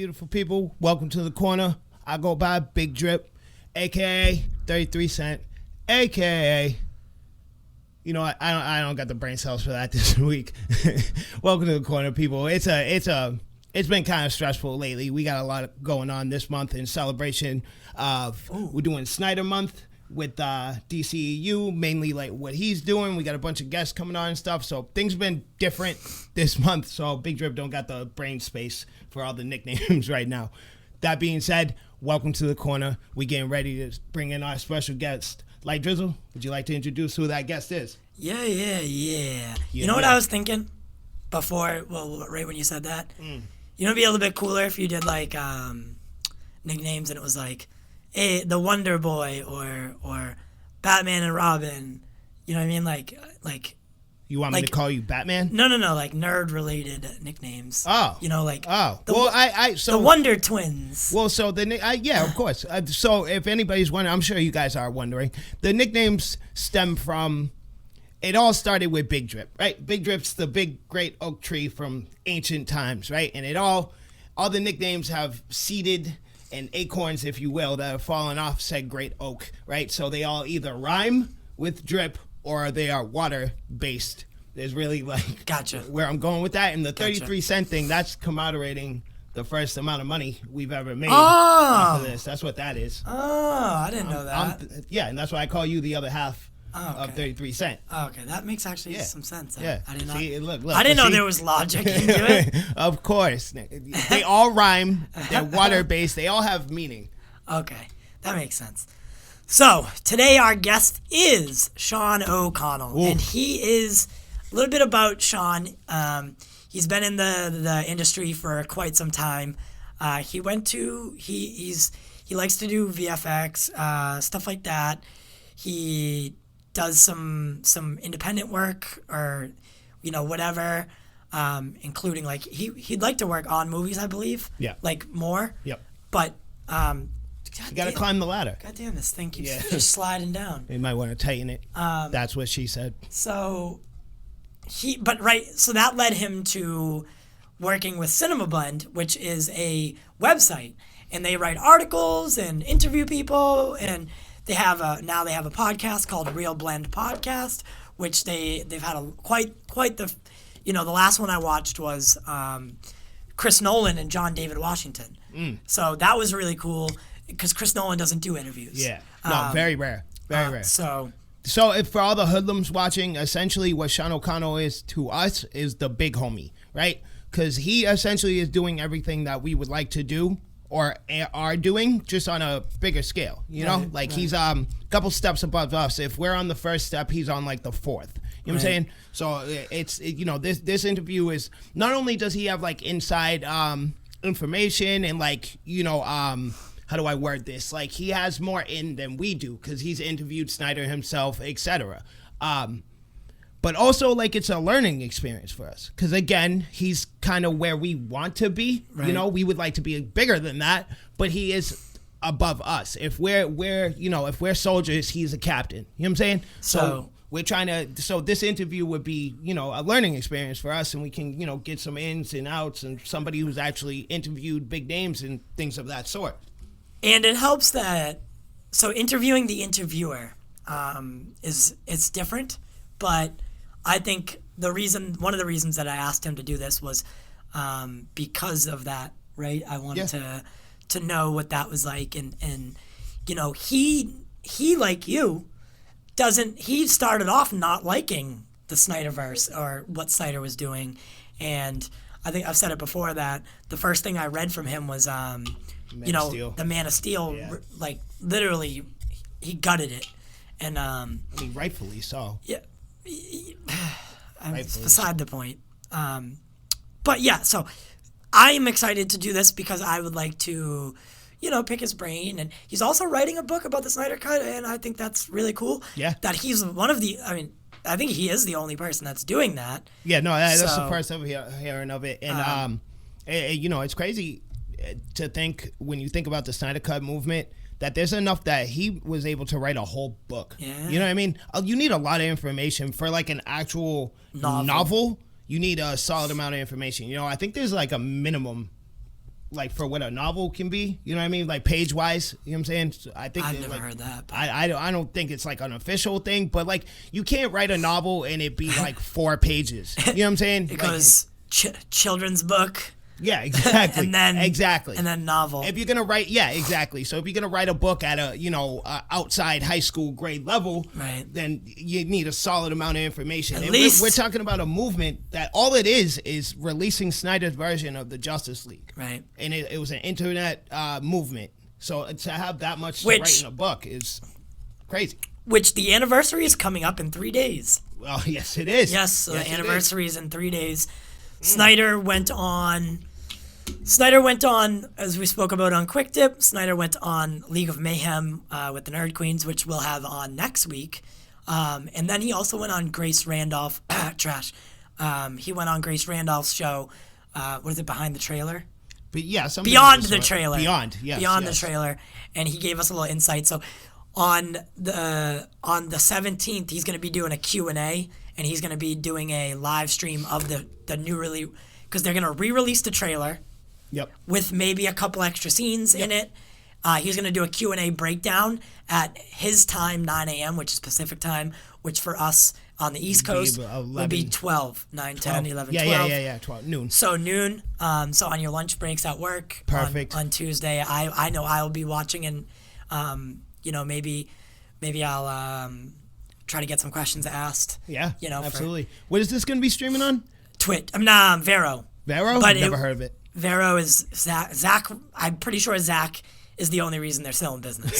beautiful people. Welcome to the corner. I go by Big Drip, a.k.a. 33 Cent, a.k.a. You know what? I don't got the brain cells for that this week. Welcome to the corner, people. It's been kind of stressful lately. We got a lot going on this month in celebration of we're doing Snyder month with DCEU, mainly like what he's doing. We got a bunch of guests coming on and stuff, so things have been different this month. So Big Drip don't got the brain space for all the nicknames right now. That being said, welcome to the corner. We getting ready to bring in our special guest. Light Drizzle, would you like to introduce who that guest is? Yeah. You know what I was thinking before, right when you said that? You know, it'd be a little bit cooler if you did like nicknames and it was like, hey, the Wonder Boy or Batman and Robin. You know what I mean? Like. You want me to call you Batman? No, like nerd-related nicknames. Oh. You know, like. Oh. The Wonder Twins. Well, so yeah, of course. So if anybody's wondering, I'm sure you guys are wondering, the nicknames stem from. It all started with Big Drip, right? Big Drip's the big, great oak tree from ancient times, right? And all the nicknames have seeded and acorns, if you will, that have fallen off said great oak, right? So they all either rhyme with drip or they are water-based. There's really like gotcha where I'm going with that. And the 33 cent thing, that's commemorating the first amount of money we've ever made off of this. That's what that is. Oh, I didn't know that. Yeah, and that's why I call you the other half of 33 cent. Oh, okay, that makes actually some sense. Yeah. I did not. See, look, I didn't know there was logic into it. Of course. They all rhyme. They're water-based. They all have meaning. Okay, that makes sense. So, today our guest is Sean O'Connell. Ooh. And he is a little bit about Sean. He's been in the industry for quite some time. He likes to do VFX, stuff like that. He does some independent work or, you know, whatever, including like he'd like to work on movies, I believe. Yeah. Like more. Yep. But you got to climb the ladder. God damn, this thing keeps just sliding down. You might want to tighten it. That's what she said. So so that led him to working with Cinema Blend, which is a website, and they write articles and interview people, and they have a podcast called Real Blend Podcast, which they've had quite the, you know, the last one I watched was Chris Nolan and John David Washington. So that was really cool because Chris Nolan doesn't do interviews. Yeah, no, very rare, very rare. So if for all the hoodlums watching, essentially what Sean O'Connell is to us is the big homie, right? Because he essentially is doing everything that we would like to do or are doing, just on a bigger scale, you know? Like he's a couple steps above us. If we're on the first step, he's on like the fourth. You know what I'm saying? So you know, this interview is, not only does he have like inside information and like, you know, how do I word this? Like he has more in than we do because he's interviewed Snyder himself, etc. But also like it's a learning experience for us because again, he's kind of where we want to be. Right. You know, we would like to be bigger than that, but he is above us. If we're soldiers, he's a captain. You know what I'm saying? So we're trying to. So this interview would be, you know, a learning experience for us, and we can, you know, get some ins and outs and somebody who's actually interviewed big names and things of that sort. And it helps that, so interviewing the interviewer is different, but I think one of the reasons that I asked him to do this was because of that, right? I wanted to know what that was like, and you know, he like you he started off not liking the Snyderverse or what Snyder was doing, and I think I've said it before that the first thing I read from him was the Man of Steel, like literally, he gutted it, and I mean, rightfully so. Yeah, it's beside the point. But yeah, so I am excited to do this because I would like to, you know, pick his brain, and he's also writing a book about the Snyder Cut, and I think that's really cool. Yeah, that he's one of the. I mean, I think he is the only person that's doing that. Yeah, no, that's the first ever hearing of it, and you know, it's crazy to think when you think about the Snyder Cut movement that there's enough that he was able to write a whole book. Yeah. You know what I mean? You need a lot of information for like an actual novel. You need a solid amount of information. You know, I think there's like a minimum like for what a novel can be, you know what I mean? Like page wise, you know what I'm saying? So I think I've never like, heard that. But I don't think it's like an official thing, but like you can't write a novel and it be like 4 pages. You know what I'm saying? it goes children's book. Yeah, exactly. And then exactly. And then novel. If you're gonna write, yeah, exactly. So if you're gonna write a book at a outside high school grade level, right, then you need a solid amount of information. At and least we're talking about a movement that all it is releasing Snyder's version of the Justice League, right? And it was an internet movement. So to have that much to write in a book is crazy. Which the anniversary is coming up in 3 days. Well, yes, it is. Yes, so the anniversary is in 3 days. Snyder went on, as we spoke about on Quick Dip, Snyder went on League of Mayhem with the Nerd Queens, which we'll have on next week. And then he also went on Grace Randolph, trash. He went on Grace Randolph's show, what is it, Behind the Trailer? But yeah, Beyond the Trailer. Beyond, yes. Beyond the Trailer. And he gave us a little insight. So on the 17th, he's going to be doing a Q&A, and he's going to be doing a live stream of the new release, because they're going to re-release the trailer. Yep. With maybe a couple extra scenes in it. He's going to do a Q&A breakdown at his time, 9 a.m., which is Pacific time, which for us on the East Coast would be 12, 9, 10, 11, 12. Yeah, 12, noon. So noon. So on your lunch breaks at work. Perfect. On Tuesday, I know I'll be watching, and, maybe I'll try to get some questions asked. Yeah, absolutely. What is this going to be streaming on? Twitch. Vero. Vero? But never heard of it. Vero is Zach. I'm pretty sure Zach is the only reason they're still in business.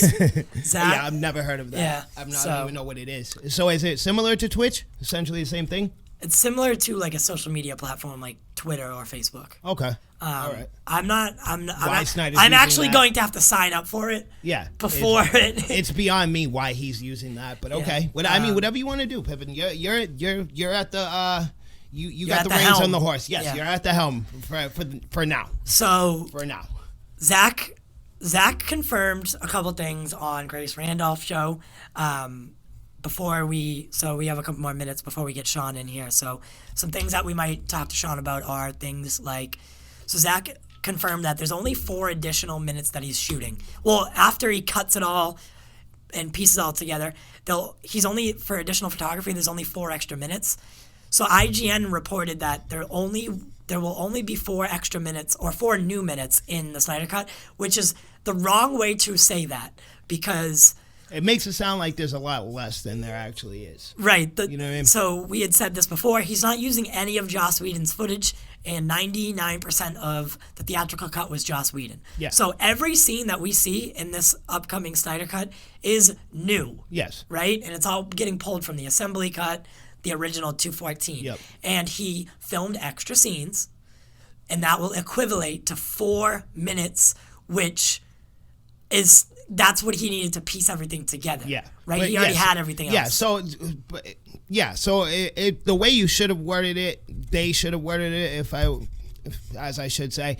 Zach, yeah, I've never heard of that. Yeah, I don't even know what it is. So is it similar to Twitch? Essentially the same thing? It's similar to like a social media platform like Twitter or Facebook. Okay. All right. I'm actually that? going to have to sign up for it. Yeah. Before it's beyond me why he's using that, but okay. Yeah. I mean, whatever you want to do, Pippin. You're at the you got the reins helm. on the horse. Yes, Yeah. you're at the helm for now. So for now, Zach confirmed a couple things on Grace Randolph's show. We have a couple more minutes before we get Sean in here. So some things that we might talk to Sean about are things like, so Zach confirmed that there's only 4 additional minutes that he's shooting. Well, after he cuts it all and pieces it all together, he's only, for additional photography, there's only 4 extra minutes. So IGN reported that there will only be 4 extra minutes or 4 new minutes in the SnyderCut, which is the wrong way to say that, because it makes it sound like there's a lot less than there actually is. Right. You know what I mean? So we had said this before. He's not using any of Joss Whedon's footage, and 99% of the theatrical cut was Joss Whedon. Yeah. So every scene that we see in this upcoming SnyderCut is new. Yes. Right? And it's all getting pulled from the assembly cut, the original 214. Yep. And he filmed extra scenes, and that will equivalent to 4 minutes, which is... That's what he needed to piece everything together. Yeah. Right? But he already had everything else. Yeah. So the way you should have worded it, they should have worded it, as I should say,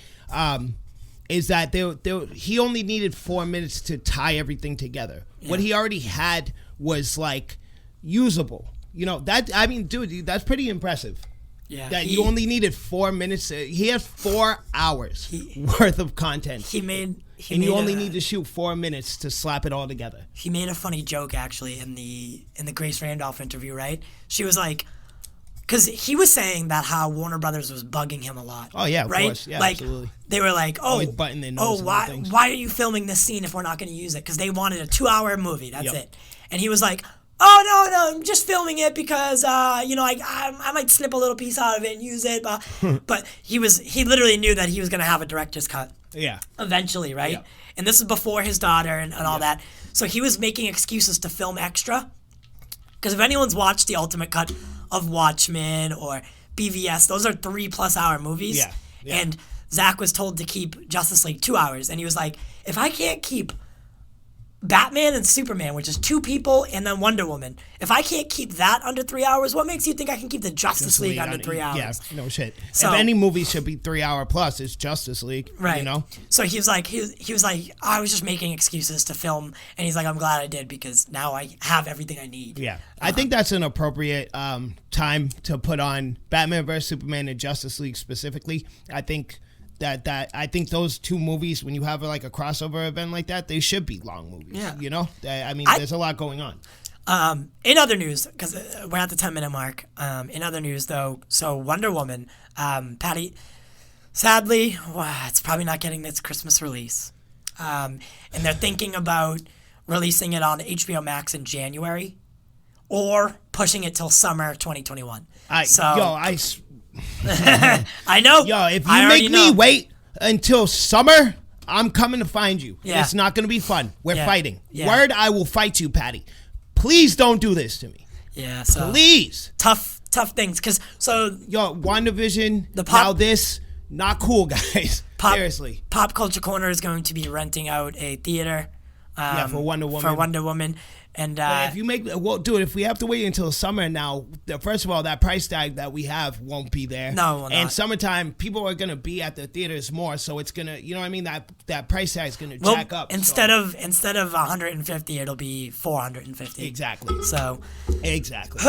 is that he only needed 4 minutes to tie everything together. Yeah. What he already had was like usable. Dude, that's pretty impressive. Yeah, you only needed 4 minutes. He had 4 hours worth of content. You only need to shoot 4 minutes to slap it all together. He made a funny joke actually in the Grace Randolph interview, right? She was like, because he was saying that how Warner Brothers was bugging him a lot. Oh yeah, of right? course, yeah, like, absolutely. They were like, why are you filming this scene if we're not going to use it? Because they wanted a 2-hour movie. That's it. And he was like, oh, no, I'm just filming it because, I might snip a little piece out of it and use it. But he literally knew that he was going to have a director's cut. Yeah. Eventually, right? Yeah. And this is before his daughter and all that. So he was making excuses to film extra. Because if anyone's watched the ultimate cut of Watchmen or BVS, those are 3+ hour movies. Yeah. And Zach was told to keep Justice League 2 hours. And he was like, if I can't keep Batman and Superman, which is 2 people, and then Wonder Woman. If I can't keep that under 3 hours, what makes you think I can keep the Justice League under 3 hours? Yeah, no shit. So, if any movie should be 3 hour plus, it's Justice League. Right. So he was like, I was just making excuses to film, and he's like, I'm glad I did because now I have everything I need. Yeah, I think that's an appropriate time to put on Batman vs Superman and Justice League specifically. I think that I think those two movies, when you have like a crossover event like that, they should be long movies. Yeah. You know, I mean, there's a lot going on. In other news, because we're at the 10-minute mark. In other news, though, so Wonder Woman, Patty, sadly, it's probably not getting its Christmas release, and they're thinking about releasing it on HBO Max in January, or pushing it till summer 2021. I know. Yo, if you make me wait until summer, I'm coming to find you. Yeah. It's not going to be fun. We're fighting. Yeah. Word, I will fight you, Patty. Please don't do this to me. Yeah, so please. Tough things, because WandaVision, now this, not cool, guys. Seriously. Pop Culture Corner is going to be renting out a theater. For Wonder Woman. And if you dude, if we have to wait until summer now, first of all, that price tag that we have won't be there. No, it will not. And summertime, people are gonna be at the theaters more, so it's gonna, you know what I mean? That price tag is gonna jack up. Instead of 150, it'll be 450. Exactly. So. Exactly.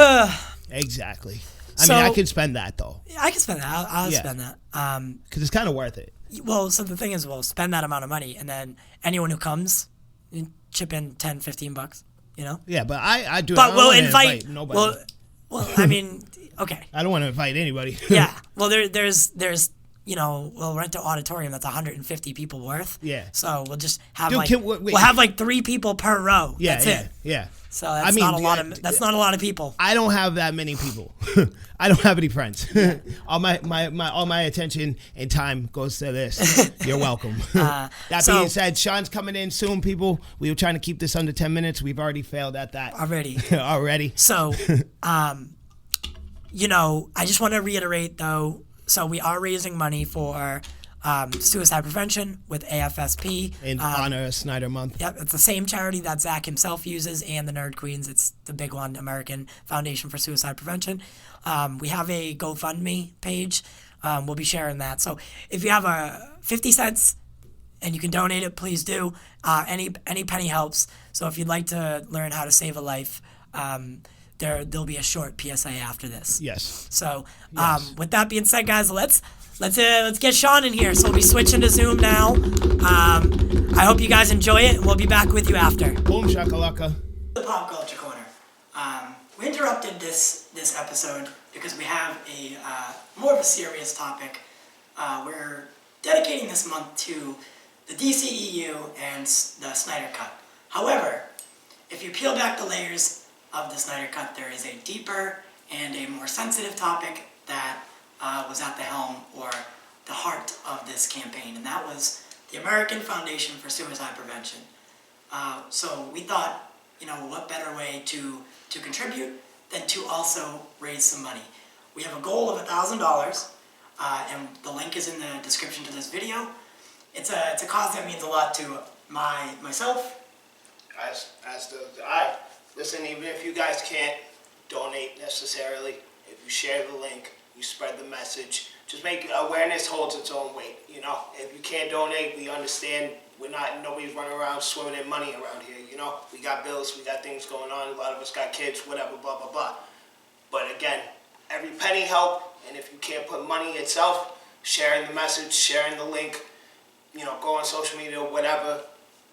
Exactly. I mean, I could spend that though. I can spend that. I'll spend that. Because it's kind of worth it. Well, so the thing is, we'll spend that amount of money, and then anyone who comes, chip in $10-15. You know? Yeah, but I do. But we'll invite nobody. Well, I mean, okay. I don't want to invite anybody. Yeah. Well, there's we'll rent an auditorium that's 150 people worth. Yeah. So we'll just have we'll have like 3 people per row. Yeah. That's it. Yeah. So that's not a lot of people. I don't have that many people. I don't have any friends. all my attention and time goes to this. You're welcome. That being said, Sean's coming in soon, people. We were trying to keep this under 10 minutes. We've already failed at that. Already. So, I just want to reiterate though. So we are raising money for suicide prevention with AFSP. In honor of Snyder Month. Yep, it's the same charity that Zach himself uses and the Nerd Queens. It's the big one, American Foundation for Suicide Prevention. We have a GoFundMe page. We'll be sharing that. So if you have 50 cents and you can donate it, please do. Any penny helps. So if you'd like to learn how to save a life, there'll be a short P.S.A. after this. Yes. So with that being said, guys, let's get Sean in here. So we'll be switching to Zoom now. I hope you guys enjoy it, and we'll be back with you after. Boom shakalaka. The Pop Culture Corner. We interrupted this episode because we have a more of a serious topic. We're dedicating this month to the DCEU and the Snyder Cut. However, if you peel back the layers of the Snyder Cut, there is a deeper and a more sensitive topic that was at the helm or the heart of this campaign, and that was the American Foundation for Suicide Prevention. So we thought, what better way to contribute than to also raise some money. We have a goal of $1,000, and the link is in the description to this video. It's a cause that means a lot to myself. Listen, even if you guys can't donate necessarily, if you share the link, you spread the message, just make awareness holds its own weight. If you can't donate, we understand. Nobody's running around swimming in money around here. We got bills, we got things going on. A lot of us got kids, whatever, blah blah blah. But again, every penny help. And if you can't put money itself, sharing the message, sharing the link, go on social media, whatever.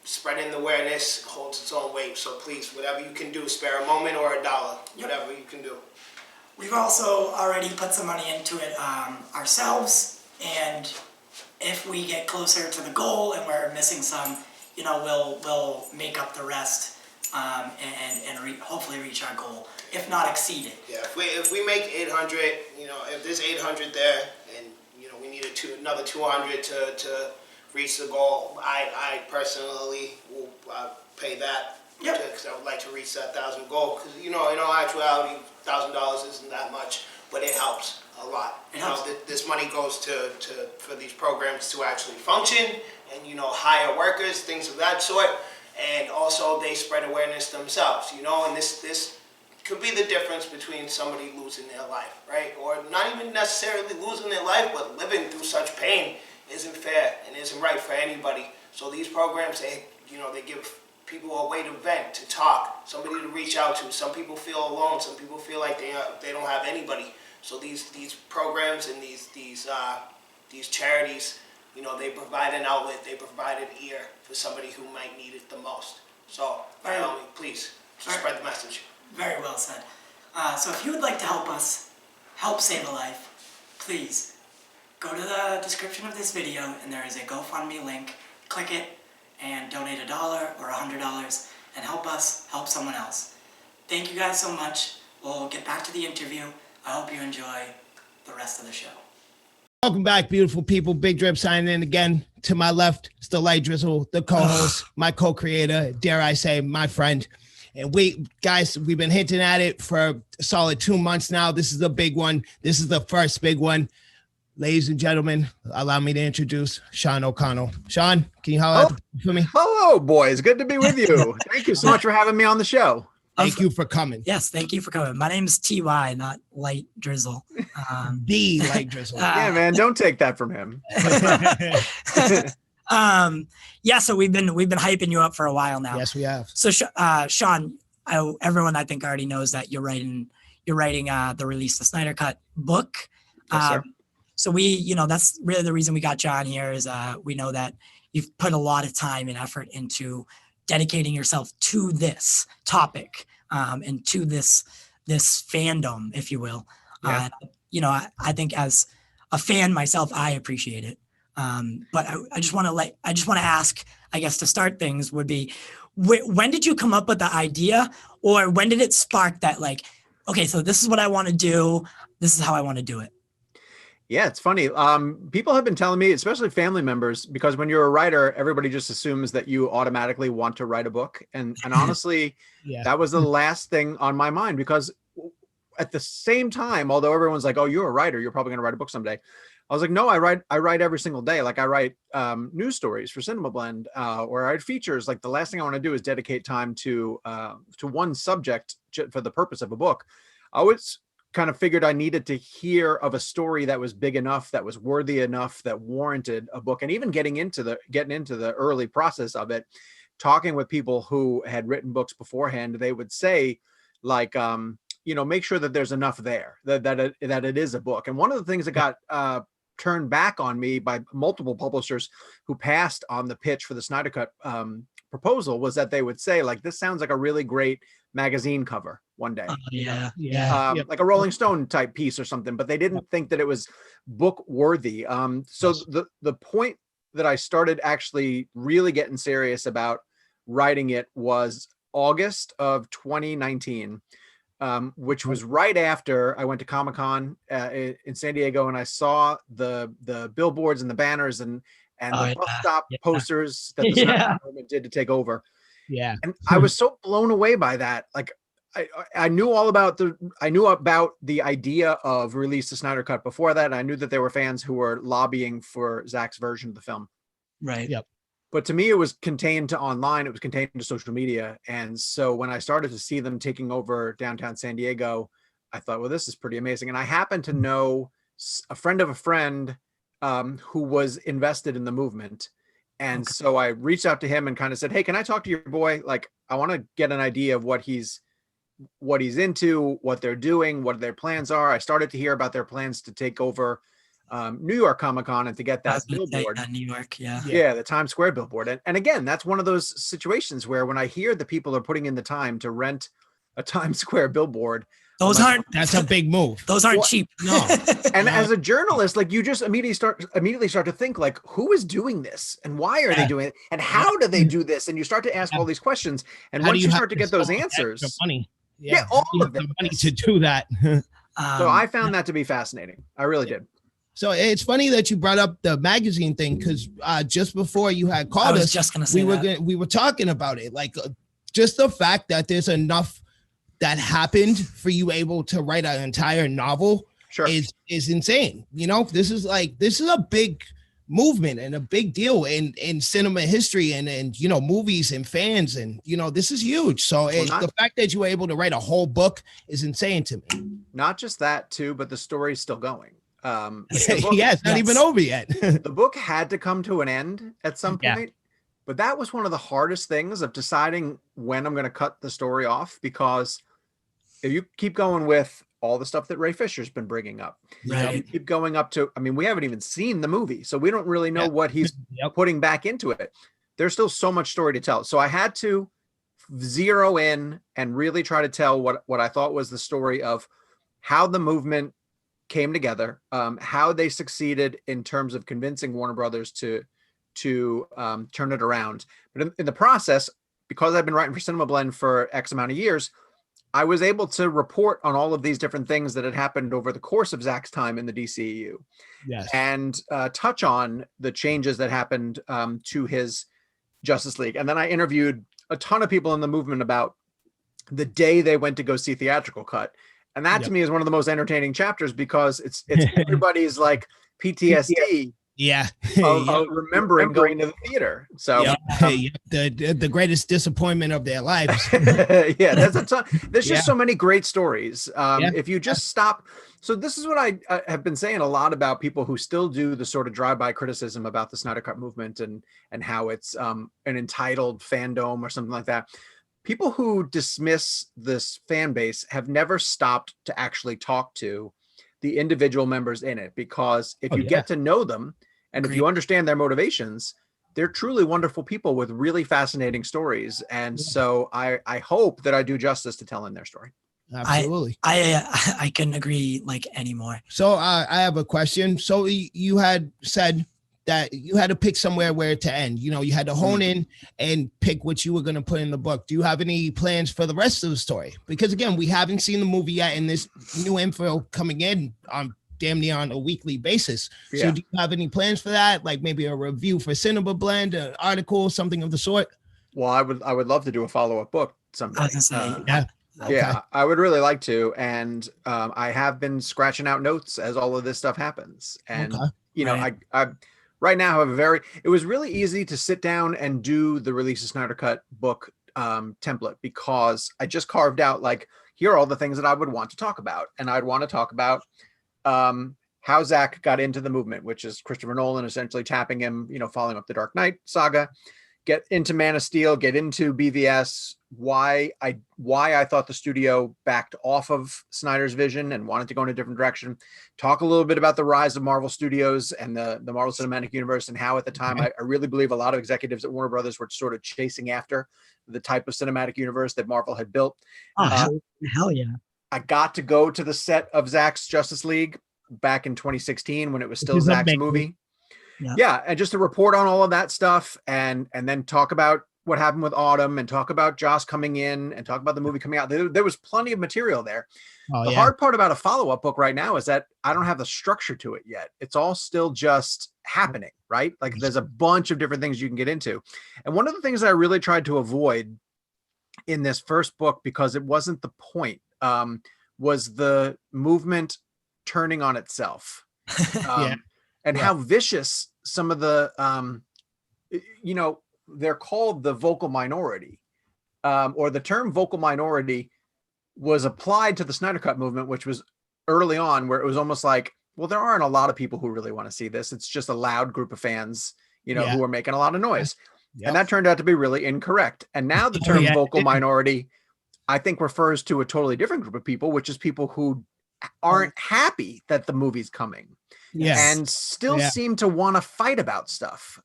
Spreading the awareness holds its own weight. So please, whatever you can do, spare a moment or $1, whatever you can do. We've also already put some money into it ourselves, and if we get closer to the goal and we're missing some, we'll make up the rest and hopefully reach our goal, if not exceed it. Yeah, if we make 800, if there's 800 there, and we need another 200 to reach the goal, I personally will pay that. Yep. Because I would like to reach that 1,000 goal. Because in all actuality, $1,000 isn't that much, but it helps a lot. This money goes for these programs to actually function, and hire workers, things of that sort, and also they spread awareness themselves. And this could be the difference between somebody losing their life, right? Or not even necessarily losing their life, but living through such pain isn't fair and isn't right for anybody. So these programs, they give people a way to vent, to talk, somebody to reach out to. Some people feel alone. Some people feel like they don't have anybody. So these programs and these charities you know, they provide an outlet, they provide an ear for somebody who might need it the most. So, by all means, please, spread the message. Very well said. So if you would like to help us help save a life, please go to the description of this video and there is a GoFundMe link. Click it and donate $1 or $100 and help us help someone else. Thank you guys so much. We'll get back to the interview. I hope you enjoy the rest of the show. Welcome back, beautiful people. Big Drip signing in again. To my left, it's the Light Drizzle, the co-host, my co-creator, dare I say, my friend. And we've been hinting at it for a solid 2 months now. This is the big one. This is the first big one. Ladies and gentlemen, allow me to introduce Sean O'Connell. Sean, can you holler for me? Hello, boys. Good to be with you. Thank you so much for having me on the show. Thank you for coming. Yes, thank you for coming. My name's T.Y., not Light Drizzle. The Light Drizzle. Yeah, man, don't take that from him. Yeah, so we've been hyping you up for a while now. Yes, we have. So, Sean, everyone I think already knows that you're writing the Release the SnyderCut book. Yes, sir. So that's really the reason we got you on here is we know that you've put a lot of time and effort into dedicating yourself to this topic and to this fandom, if you will. Yeah. I think as a fan myself, I appreciate it. But I just want to ask, I guess to start things would be, when did you come up with the idea, or when did it spark that, like, okay, so this is what I want to do. This is how I want to do it. Yeah, it's funny. People have been telling me, especially family members, because when you're a writer, everybody just assumes that you automatically want to write a book. And honestly, that was the last thing on my mind, because at the same time, although everyone's like, oh, you're a writer, you're probably going to write a book someday. I was like, no, I write every single day. Like I write news stories for Cinema Blend, or I write features. Like the last thing I want to do is dedicate time to one subject for the purpose of a book. I always kind of figured I needed to hear of a story that was big enough, that was worthy enough, that warranted a book. And even getting into the early process of it, talking with people who had written books beforehand, they would say, like, make sure that there's enough there, that it is a book. And one of the things that got turned back on me by multiple publishers who passed on the pitch for the SnyderCut proposal was that they would say, like, this sounds like a really great magazine cover one day. Like a Rolling Stone type piece or something, but they didn't think that it was book worthy. So the point that I started actually really getting serious about writing it was August of 2019. Which was right after I went to Comic-Con in San Diego, and I saw the billboards and the banners and the bus stop posters that the Snyder government did to take over. Yeah. And I was so blown away by that. Like I knew about the idea of Release the SnyderCut before that. And I knew that there were fans who were lobbying for Zach's version of the film. Right. Yep. But to me, it was contained to online. It was contained to social media. And so when I started to see them taking over downtown San Diego, I thought, well, this is pretty amazing. And I happened to know a friend of a friend who was invested in the movement. And so I reached out to him and kind of said, hey, can I talk to your boy? Like, I want to get an idea of what he's into, what they're doing, what their plans are. I started to hear about their plans to take over New York Comic-Con and to get that billboard. New York, the Times Square billboard. And again, that's one of those situations where when I hear that people are putting in the time to rent a Times Square billboard, that's a big move. Those aren't cheap. No. And as a journalist, like, you just immediately start to think, like, who is doing this and why are they doing it and how do they do this? And you start to ask all these questions. And once you start to get those answers, money. all of them, money to do that. So I found that to be fascinating. I really did. So it's funny that you brought up the magazine thing, because just before you had called us, just gonna say we were talking about it, like just the fact that there's enough that happened for you able to write an entire novel is insane. This is a big movement and a big deal in cinema history and movies and fans, and this is huge. So the fact that you were able to write a whole book is insane to me. Not just that too, but the story's still going. It's not even over yet. The book had to come to an end at some point, but that was one of the hardest things of deciding when I'm going to cut the story off, because if you keep going with all the stuff that Ray Fisher's been bringing up. Right. You keep going up to, I mean, we haven't even seen the movie, so we don't really know what he's putting back into it. There's still so much story to tell. So I had to zero in and really try to tell what I thought was the story of how the movement came together, how they succeeded in terms of convincing Warner Brothers to turn it around. But in the process, because I've been writing for Cinema Blend for X amount of years, I was able to report on all of these different things that had happened over the course of Zach's time in the DCEU. Yes. And touch on the changes that happened to his Justice League. And then I interviewed a ton of people in the movement about the day they went to go see theatrical cut. And that to me is one of the most entertaining chapters, because it's everybody's like PTSD of remembering going to the theater. So the greatest disappointment of their lives. There's a ton. There's just so many great stories. If you just stop. So this is what I have been saying a lot about people who still do the sort of drive-by criticism about the Snyder Cut movement and how it's an entitled fandom or something like that. People who dismiss this fan base have never stopped to actually talk to the individual members in it, because if you get to know them and if you understand their motivations, they're truly wonderful people with really fascinating stories. And so I hope that I do justice to telling their story. Absolutely. I couldn't agree like anymore. So I have a question. So you had said that you had to pick somewhere where to end. You know, you had to hone in and pick what you were going to put in the book. Do you have any plans for the rest of the story? Because again, we haven't seen the movie yet, and this new info coming in on damn near on a weekly basis. So do you have any plans for that? Like maybe a review for Cinema Blend, an article, something of the sort? Well, I would love to do a follow-up book someday. I was gonna say, Yeah, I would really like to. And I have been scratching out notes as all of this stuff happens. And, you know, I right now have it was really easy to sit down and do the Release of Snyder Cut book template, because I just carved out, like, here are all the things that I would want to talk about. And I'd want to talk about how Zach got into the movement, which is Christopher Nolan essentially tapping him, you know, following up the Dark Knight saga, get into Man of Steel, get into BVS, why I thought the studio backed off of Snyder's vision and wanted to go in a different direction, talk a little bit about the rise of Marvel Studios and the Marvel Cinematic Universe, and how at the time I really believe a lot of executives at Warner Brothers were sort of chasing after the type of cinematic universe that Marvel had built. Oh, hell yeah. I got to go to the set of Zach's Justice League back in 2016 when it was still Zach's movie. Yeah, and just to report on all of that stuff, and then talk about what happened with Autumn, and talk about Joss coming in, and talk about the movie coming out. There was plenty of material there. The hard part about a follow-up book right now is that I don't have the structure to it yet. It's all still just happening, right? Like there's a bunch of different things you can get into. And one of the things that I really tried to avoid in this first book, because it wasn't the point, was the movement turning on itself. And how vicious some of the, you know, they're called the vocal minority, or the term vocal minority was applied to the Snyder Cut movement, which was early on, where it was almost like, well, there aren't a lot of people who really want to see this. It's just a loud group of fans, you know, who are making a lot of noise. And that turned out to be really incorrect. And now the term vocal minority, I think, refers to a totally different group of people, which is people who aren't happy that the movie's coming. And still seem to want to fight about stuff.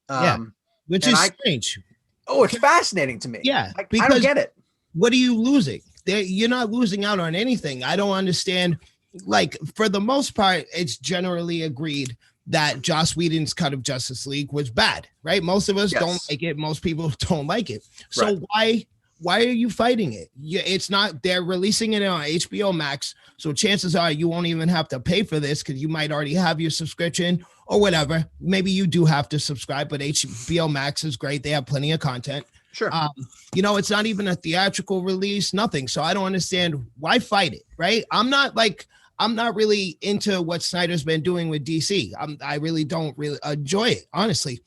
Which is strange. Oh, it's fascinating to me. I don't get it. What are you losing? You're not losing out on anything. I don't understand. Like, for the most part, it's generally agreed that Joss Whedon's cut of Justice League was bad, right? Most of us don't like it. Most people don't like it. So why are you fighting it? It's not, they're releasing it on HBO Max. So chances are you won't even have to pay for this, because you might already have your subscription or whatever. Maybe you do have to subscribe, but HBO Max is great. They have plenty of content. Sure. You know, it's not even a theatrical release, nothing. So I don't understand why fight it, right? I'm not really into what Snyder's been doing with DC. I really don't really enjoy it, honestly.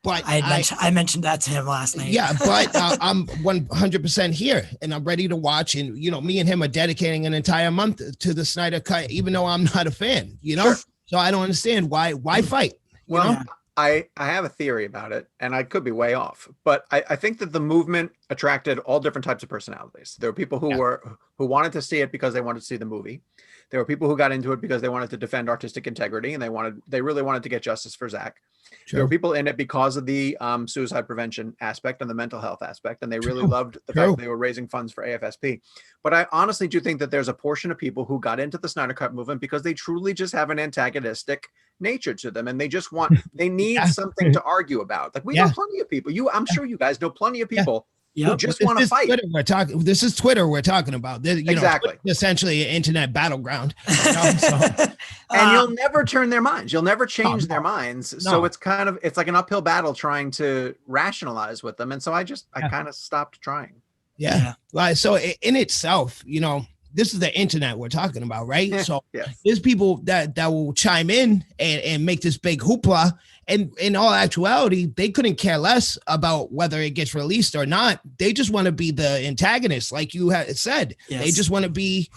But I mentioned that to him last night. Yeah, but I'm 100% here, and I'm ready to watch. And, you know, me and him are dedicating an entire month to the Snyder Cut, even though I'm not a fan, you know? So I don't understand why fight. Well, I have a theory about it, and I could be way off, but I think that the movement attracted all different types of personalities. There were people who wanted to see it because they wanted to see the movie. There were people who got into it because they wanted to defend artistic integrity, and they really wanted to get justice for Zach. True. There were people in it because of the suicide prevention aspect and the mental health aspect, and they really loved the fact that they were raising funds for AFSP. But I honestly do think that there's a portion of people who got into the Snyder Cut movement because they truly just have an antagonistic nature to them, and they need something to argue about. Like we know plenty of people. I'm sure you guys know plenty of people who just want to fight. This is Twitter we're talking about. Exactly. Essentially an internet battleground. And you'll never turn their minds. You'll never change their minds. No. So it's like an uphill battle trying to rationalize with them. And so I kind of stopped trying. Yeah. Like, so in itself, this is the internet we're talking about, right? So there's people that will chime in and make this big hoopla. And in all actuality, they couldn't care less about whether it gets released or not. They just want to be the antagonist, like you had said. Yes. They just want to be,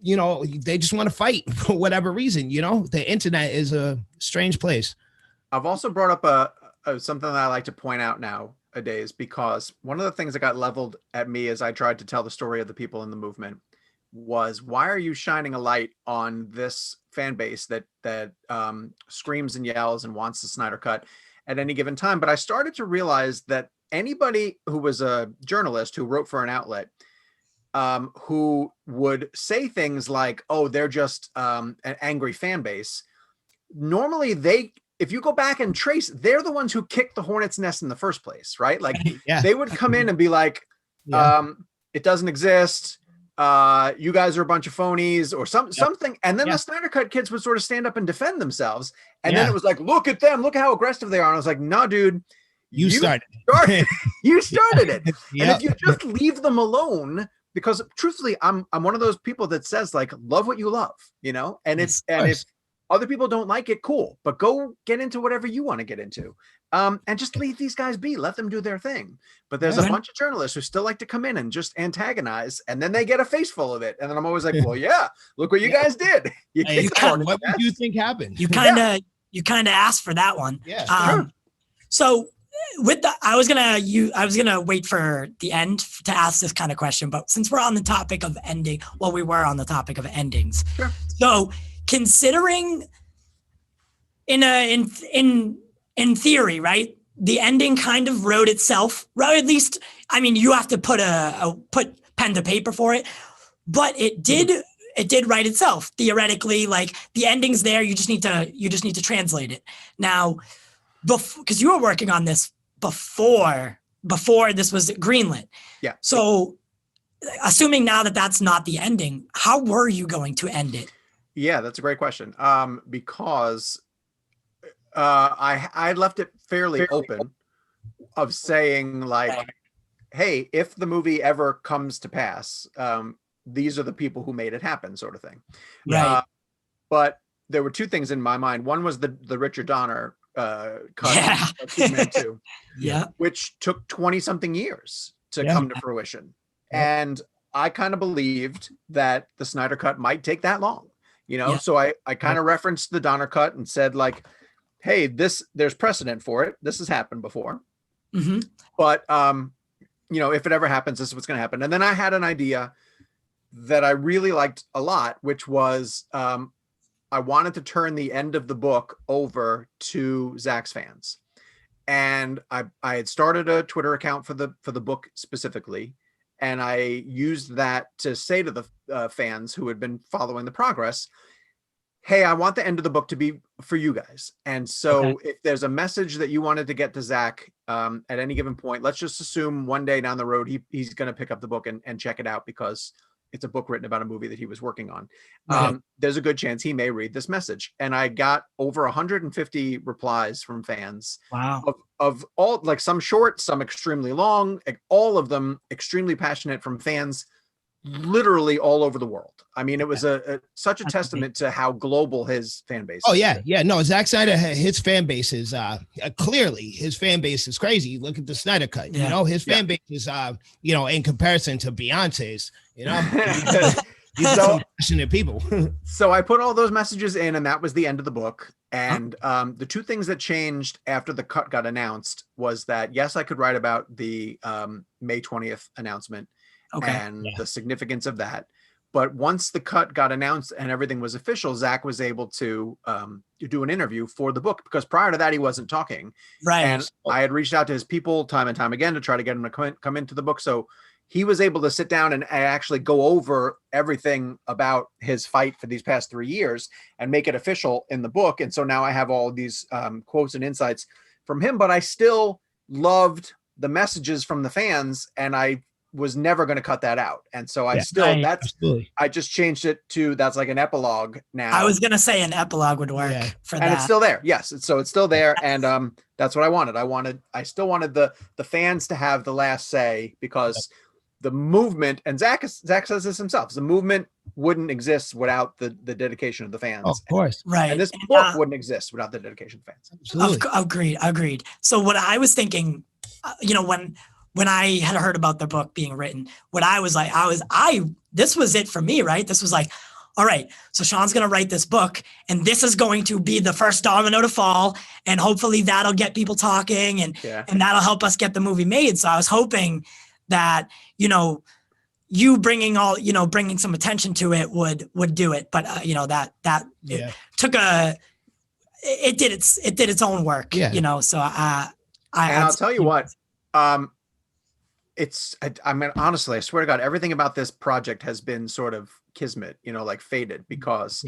they just want to fight for whatever reason. The internet is a strange place. I've also brought up something that I like to point out nowadays, because one of the things that got leveled at me as I tried to tell the story of the people in the movement was, why are you shining a light on this fan base that screams and yells and wants the Snyder Cut at any given time? But I started to realize that anybody who was a journalist who wrote for an outlet, who would say things like, oh, they're just an angry fan base, normally if you go back and trace, they're the ones who kicked the hornet's nest in the first place, right? Like they would come in and be like, it doesn't exist. You guys are a bunch of phonies or something. And then the Snyder Cut kids would sort of stand up and defend themselves. And then it was like, look at them, look how aggressive they are. And I was like, no, dude, you started you started it. And if you just leave them alone, because truthfully, I'm one of those people that says, like, love what you love, and if other people don't like it, cool, but go get into whatever you want to get into. And just leave these guys be, let them do their thing. But there's a bunch of journalists who still like to come in and just antagonize, and then they get a face full of it. And then I'm always like, well, look what you guys did. What would you think happened? You kind of asked for that one. Yeah. Sure. So I was gonna wait for the end to ask this kind of question, but since we're on the topic of ending, we were on the topic of endings. Sure. So considering in theory, right, the ending kind of wrote itself, or at least, I mean, you have to put pen to paper for it, but it did write itself theoretically. Like the ending's there, you just need to translate it now, because you were working on this before this was greenlit. Yeah. So assuming now that that's not the ending, how were you going to end it? Yeah, that's a great question. Because I left it fairly open of saying, like, hey, if the movie ever comes to pass, these are the people who made it happen, sort of thing. Right. But there were two things in my mind. One was the Richard Donner cut of Superman 2, which took 20 something years to come to fruition. And I kind of believed that the Snyder Cut might take that long, so I kind of referenced the Donner cut and said, like, hey, there's precedent for it. This has happened before. Mm-hmm. But if it ever happens, this is what's going to happen. And then I had an idea that I really liked a lot, which was I wanted to turn the end of the book over to Zach's fans. And I had started a Twitter account for the book specifically. And I used that to say to the fans who had been following the progress, hey, I want the end of the book to be for you guys. And so if there's a message that you wanted to get to Zach at any given point, let's just assume one day down the road, he's going to pick up the book and check it out because it's a book written about a movie that he was working on. Right. There's a good chance he may read this message. And I got over 150 replies from fans. Wow. Of all, like, some short, some extremely long, all of them extremely passionate, from fans literally all over the world. I mean, it was such a testament to how global his fan base is. Oh yeah. No, Zack Snyder, his fan base is clearly his fan base is crazy. Look at the Snyder Cut. His fan base is in comparison to Beyonce's. These are some passionate people. So I put all those messages in, and that was the end of the book. And the two things that changed after the cut got announced was that, yes, I could write about the May 20th announcement and the significance of that. But once the cut got announced and everything was official, Zach was able to do an interview for the book, because prior to that, he wasn't talking. Right. And I had reached out to his people time and time again to try to get him to come into the book. So he was able to sit down and actually go over everything about his fight for these past 3 years and make it official in the book. And so now I have all of these quotes and insights from him, but I still loved the messages from the fans, and I was never going to cut that out. And so I I just changed it to, that's like an epilogue now. I was going to say an epilogue would work for that. And it's still there. Yes. So it's still there. And that's what I wanted. I still wanted the fans to have the last say, because the movement, and Zach says this himself, the movement wouldn't exist without the dedication of the fans. Of course. Right. And this book wouldn't exist without the dedication of fans. Absolutely. Agreed. So what I was thinking, when I had heard about the book being written, what I was like, this was it for me, right? This was like, all right, so Sean's going to write this book, and this is going to be the first domino to fall, and hopefully that'll get people talking, and that'll help us get the movie made. So I was hoping that, you bringing some attention to it would do it. But, it took it did its own work, so I'll tell you what, honestly, I swear to God, everything about this project has been sort of kismet, like fated, because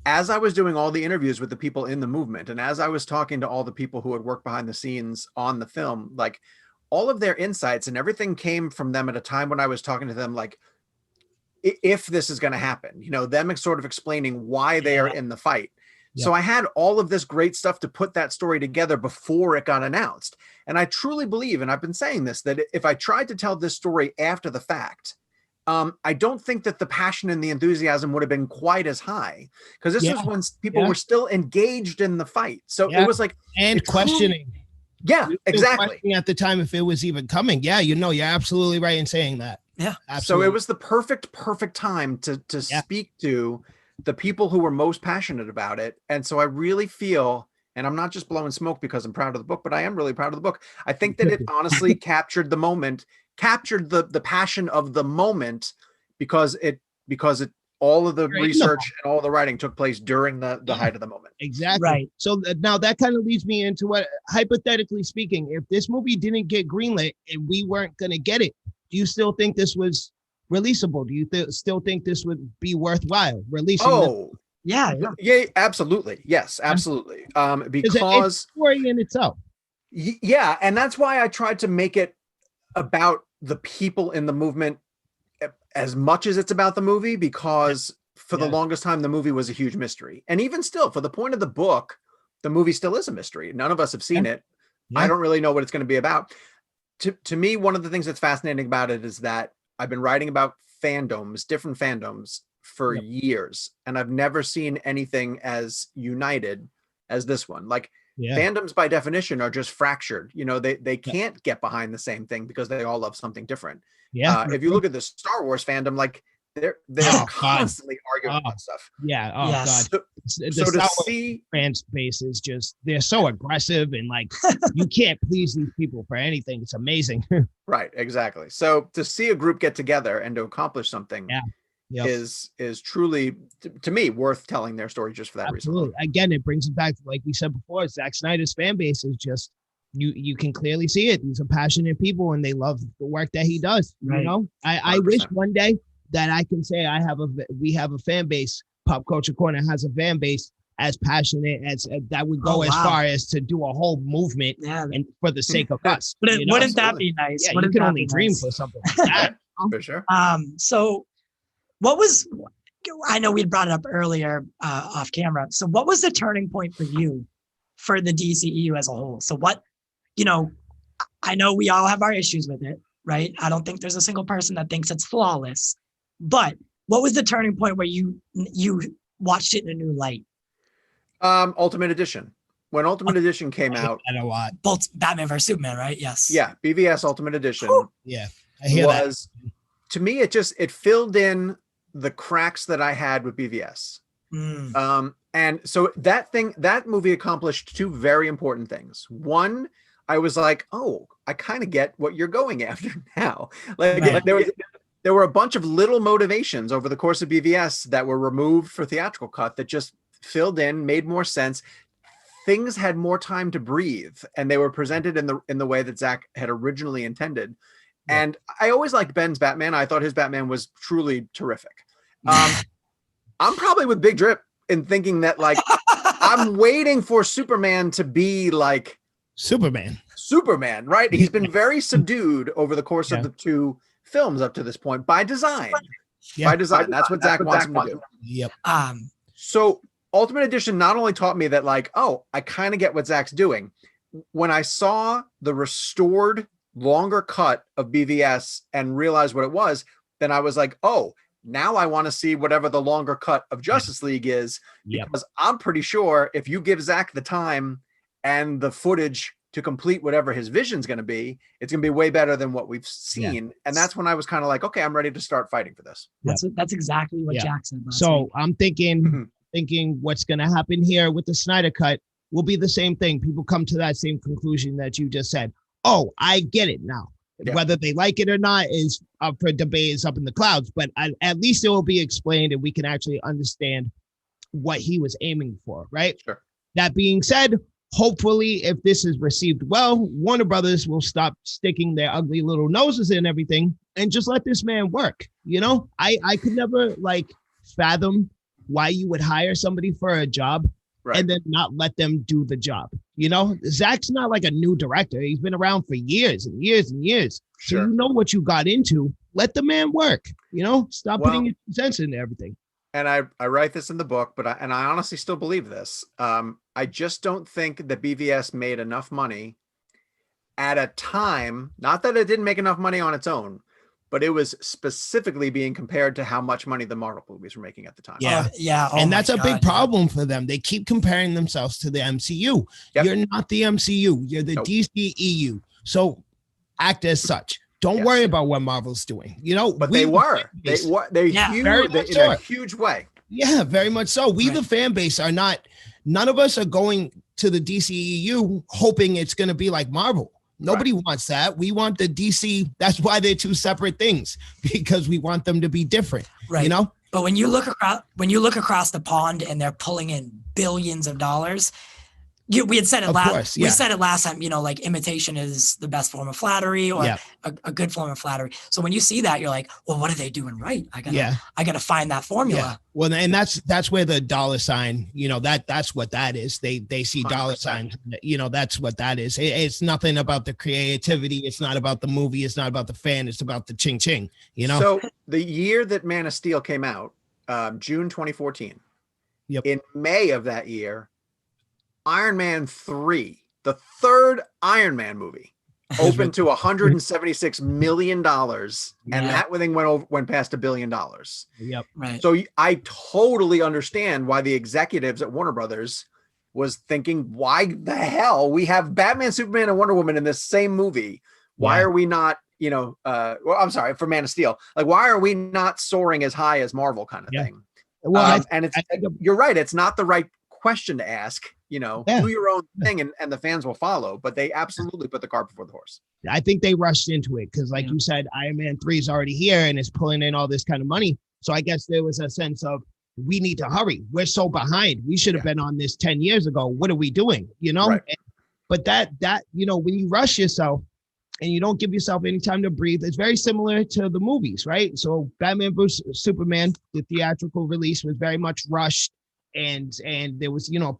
as I was doing all the interviews with the people in the movement, and as I was talking to all the people who had worked behind the scenes on the film, like all of their insights and everything came from them at a time when I was talking to them, like, if this is going to happen, them sort of explaining why they are in the fight. So I had all of this great stuff to put that story together before it got announced. And I truly believe, and I've been saying this, that if I tried to tell this story after the fact, I don't think that the passion and the enthusiasm would have been quite as high, because this was when people were still engaged in the fight. So it was like, and questioning. Exactly. Questioning at the time if it was even coming. You're absolutely right in saying that. Yeah. Absolutely. So it was the perfect time to speak to the people who were most passionate about it. And so I really feel, and I'm not just blowing smoke because I'm proud of the book, but I am really proud of the book. I think that it honestly captured the passion of the moment, because all of the research and all the writing took place during the height of the moment. Exactly. Right. So now that kind of leads me into what, hypothetically speaking, if this movie didn't get greenlit and we weren't going to get it, do you still think this was releasable? Do you still think this would be worthwhile releasing? Yeah, absolutely. Yes, absolutely. Because it's a story in itself. Yeah, and that's why I tried to make it about the people in the movement as much as it's about the movie, because for the longest time the movie was a huge mystery. And even still, for the point of the book, the movie still is a mystery. None of us have seen it. I don't really know what it's going to be about. To me, one of the things that's fascinating about it is that I've been writing about different fandoms for years, and I've never seen anything as united as this one. Like, fandoms by definition are just fractured. They can't get behind the same thing because they all love something different. If you look at the Star Wars fandom, like they're constantly arguing about stuff. God. So to see fan space is just, they're so aggressive, and like you can't please these people for anything. It's amazing. Right, exactly. So to see a group get together and to accomplish something is truly, to me, worth telling their story just for that reason. Again, it brings it back to, like we said before, Zack Snyder's fan base is just, you can clearly see it. These are passionate people, and they love the work that he does. Right. I wish one day that I can say we have a fan base. Pop Culture Corner has a fan base as passionate as that would go as far as to do a whole movement and for the sake of us. Wouldn't that be nice? Yeah, you can only dream for something like that. For sure. So what was, I know we'd brought it up earlier off camera. So what was the turning point for you for the DCEU as a whole? So what, I know we all have our issues with it, right? I don't think there's a single person that thinks it's flawless, but what was the turning point where you watched it in a new light? Ultimate Edition. When Ultimate Edition came out, a lot. Both Batman vs Superman, right? Yes. Yeah, BVS Ultimate Edition. Yeah, I hear that. To me, it filled in the cracks that I had with BVS. And so that movie accomplished two very important things. One, I was like, oh, I kind of get what you're going after now. Like there were a bunch of little motivations over the course of BVS that were removed for theatrical cut that just filled in, made more sense. Things had more time to breathe, and they were presented in the way that Zach had originally intended. Yeah. And I always liked Ben's Batman. I thought his Batman was truly terrific. I'm probably with Big Drip in thinking that, like, I'm waiting for Superman to be like Superman, right? He's been very subdued over the course of the two films up to this point by design. By design. That's what Zach wants him to do. Yep. So Ultimate Edition not only taught me that, like, oh, I kind of get what Zach's doing. When I saw the restored longer cut of BVS and realized what it was, then I was like, oh, now I want to see whatever the longer cut of Justice League is, because I'm pretty sure if you give Zach the time and the footage to complete whatever his vision's going to be, it's going to be way better than what we've seen. Yeah. And that's when I was kind of like, okay, I'm ready to start fighting for this. That's exactly what Jack said. So I'm thinking what's going to happen here with the Snyder Cut will be the same thing. People come to that same conclusion that you just said. Oh, I get it now. Yeah. Whether they like it or not is up for debate, is up in the clouds, but at least it will be explained and we can actually understand what he was aiming for, right? Sure. That being said, hopefully if this is received well, Warner Brothers will stop sticking their ugly little noses in everything and just let this man work. You know, I could never like fathom why you would hire somebody for a job and then not let them do the job. You know, Zach's not like a new director. He's been around for years and years and years. Sure. So you know what you got into. Let the man work. You know, stop putting your sense into everything. And I write this in the book, but I honestly still believe this. I just don't think that BVS made enough money at a time, not that it didn't make enough money on its own, but it was specifically being compared to how much money the Marvel movies were making at the time. Yeah. Oh, and that's a big problem for them. They keep comparing themselves to the MCU. Yep. You're not the MCU. You're the DCEU. So act as such. Don't worry about what Marvel's doing. You know, but they were huge in a huge way. Yeah, very much so. We, the fan base, are not. None of us are going to the DCEU hoping it's going to be like Marvel. Nobody wants that. We want the DC. That's why they're two separate things, because we want them to be different. Right. You know. But when you look across the pond and they're pulling in billions of dollars, we had said it last. We said it last time. You know, like imitation is the best form of flattery, or a good form of flattery. So when you see that, you're like, well, what are they doing right? I gotta find that formula. Yeah. Well, and that's where the dollar sign. You know, that's what that is. They see 100%. Dollar signs. You know, that's what that is. It's nothing about the creativity. It's not about the movie. It's not about the fan. It's about the ching ching. You know. So the year that Man of Steel came out, June 2014. Yep. In May of that year, Iron Man 3, the third Iron Man movie, opened to $176 million, and that thing went past $1 billion. Yep. Right. So I totally understand why the executives at Warner Brothers was thinking, why the hell we have Batman, Superman, and Wonder Woman in this same movie? Why are we not, I'm sorry, for Man of Steel, like, why are we not soaring as high as Marvel kind of thing? Well, you're right. It's not the right question to ask. You know, do your own thing and the fans will follow, but they absolutely put the cart before the horse. I think they rushed into it because, like you said, Iron Man 3 is already here and it's pulling in all this kind of money. So I guess there was a sense of, we need to hurry. We're so behind. We should have been on this 10 years ago. What are we doing? You know, but that, you know, when you rush yourself and you don't give yourself any time to breathe, it's very similar to the movies, right? So Batman vs. Superman, the theatrical release, was very much rushed. And there was, you know,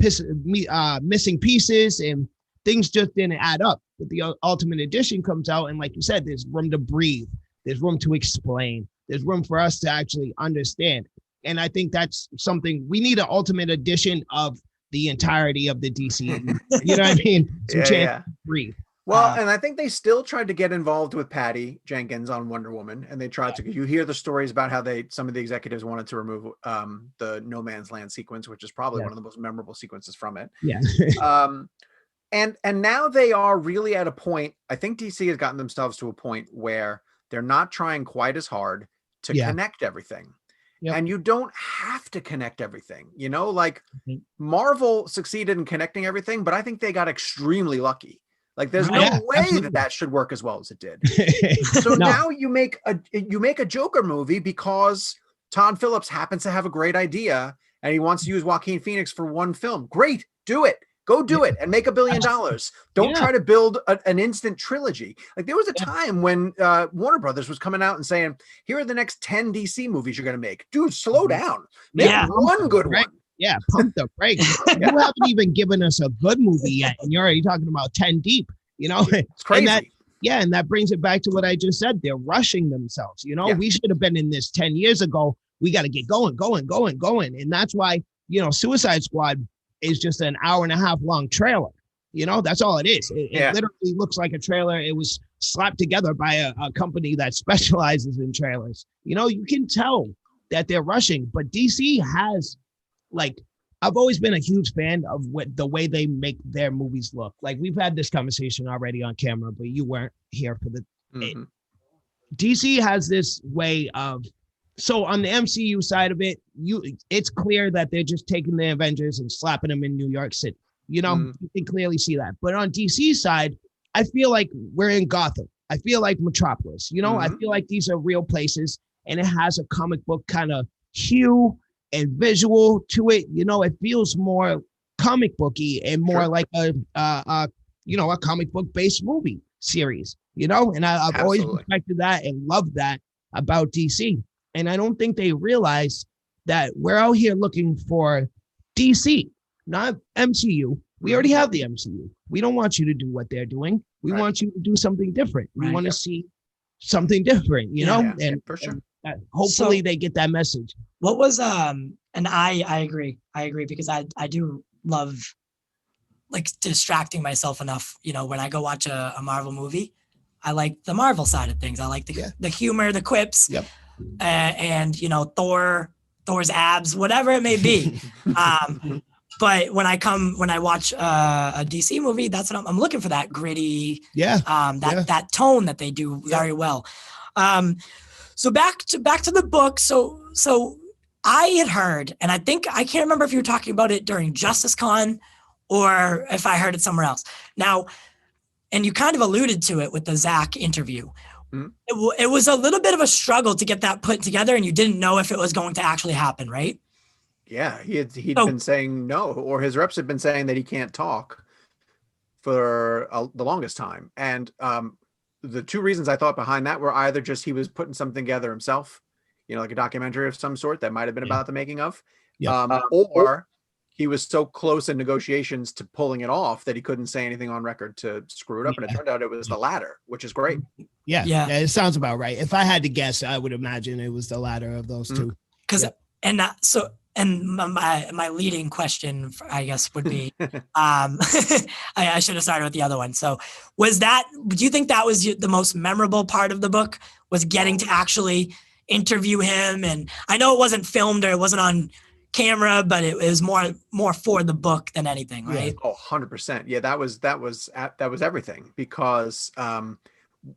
missing pieces and things just didn't add up. But the Ultimate Edition comes out, and like you said, there's room to breathe. There's room to explain. There's room for us to actually understand. And I think that's something we need, an Ultimate Edition of the entirety of the DC. You know what I mean? Some chance to breathe. Well, and I think they still tried to get involved with Patty Jenkins on Wonder Woman, and they tried to. You hear the stories about how some of the executives wanted to remove the No Man's Land sequence, which is probably one of the most memorable sequences from it. Yeah. And now they are really at a point. I think DC has gotten themselves to a point where they're not trying quite as hard to connect everything. and you don't have to connect everything, like Mhm. Marvel succeeded in connecting everything, but I think they got extremely lucky. Like there's no way absolutely. that should work as well as it did. So now you make a Joker movie because Todd Phillips happens to have a great idea and he wants to use Joaquin Phoenix for one film. Great, do it. Go do it and make $1 billion. Don't try to build an instant trilogy. Like there was a time when Warner Brothers was coming out and saying, here are the next 10 DC movies you're going to make. Dude, slow down. Make one good one. Yeah, pump the brakes. You haven't even given us a good movie yet, and you're already talking about 10 deep, It's crazy. And that brings it back to what I just said. They're rushing themselves. We should have been in this 10 years ago. We got to get going. And that's why, Suicide Squad is just an hour and a half long trailer. That's all it is. It literally looks like a trailer. It was slapped together by a company that specializes in trailers. You can tell that they're rushing, but DC has, I've always been a huge fan of the way they make their movies look. Like we've had this conversation already on camera, but you weren't here for the. DC has this way of, so on the MCU side of it, it's clear that they're just taking the Avengers and slapping them in New York City. You can clearly see that. But on DC side, I feel like we're in Gotham. I feel like Metropolis. I feel like these are real places, and it has a comic book kind of hue and visual to it. It feels more comic booky and more like a comic book based movie series, and I've always respected that and loved that about DC. And I don't think they realize that we're out here looking for DC, not MCU. We already have the MCU. We don't want you to do what they're doing. We want you to do something different. We want to see something different, and for sure. And hopefully they get that message. What was and I agree because I do love distracting myself enough, when I go watch a Marvel movie. I like the Marvel side of things. I like the humor, the quips, and Thor's abs, whatever it may be. But when I watch a DC movie, that's what I'm looking for, that gritty, that tone that they do very well. So back to the book. So I had heard, and I can't remember if you were talking about it during JusticeCon or if I heard it somewhere else. Now, and you kind of alluded to it with the Zach interview. Mm-hmm. It was a little bit of a struggle to get that put together, and you didn't know if it was going to actually happen, right? Yeah, he'd been saying no, or his reps had been saying that he can't talk for the longest time. And the two reasons I thought behind that were either just he was putting something together himself, like a documentary of some sort that might have been about the making of, or he was so close in negotiations to pulling it off that he couldn't say anything on record to screw it up. And it turned out it was the latter, which is great. Yeah, it sounds about right. If I had to guess, I would imagine it was the latter of those two. And my leading question, I guess, would be, I should have started with the other one. So do you think that was the most memorable part of the book, was getting to actually interview him? And I know it wasn't filmed or it wasn't on camera, but it was more for the book than anything, right? Oh, 100%. Yeah, that was everything, because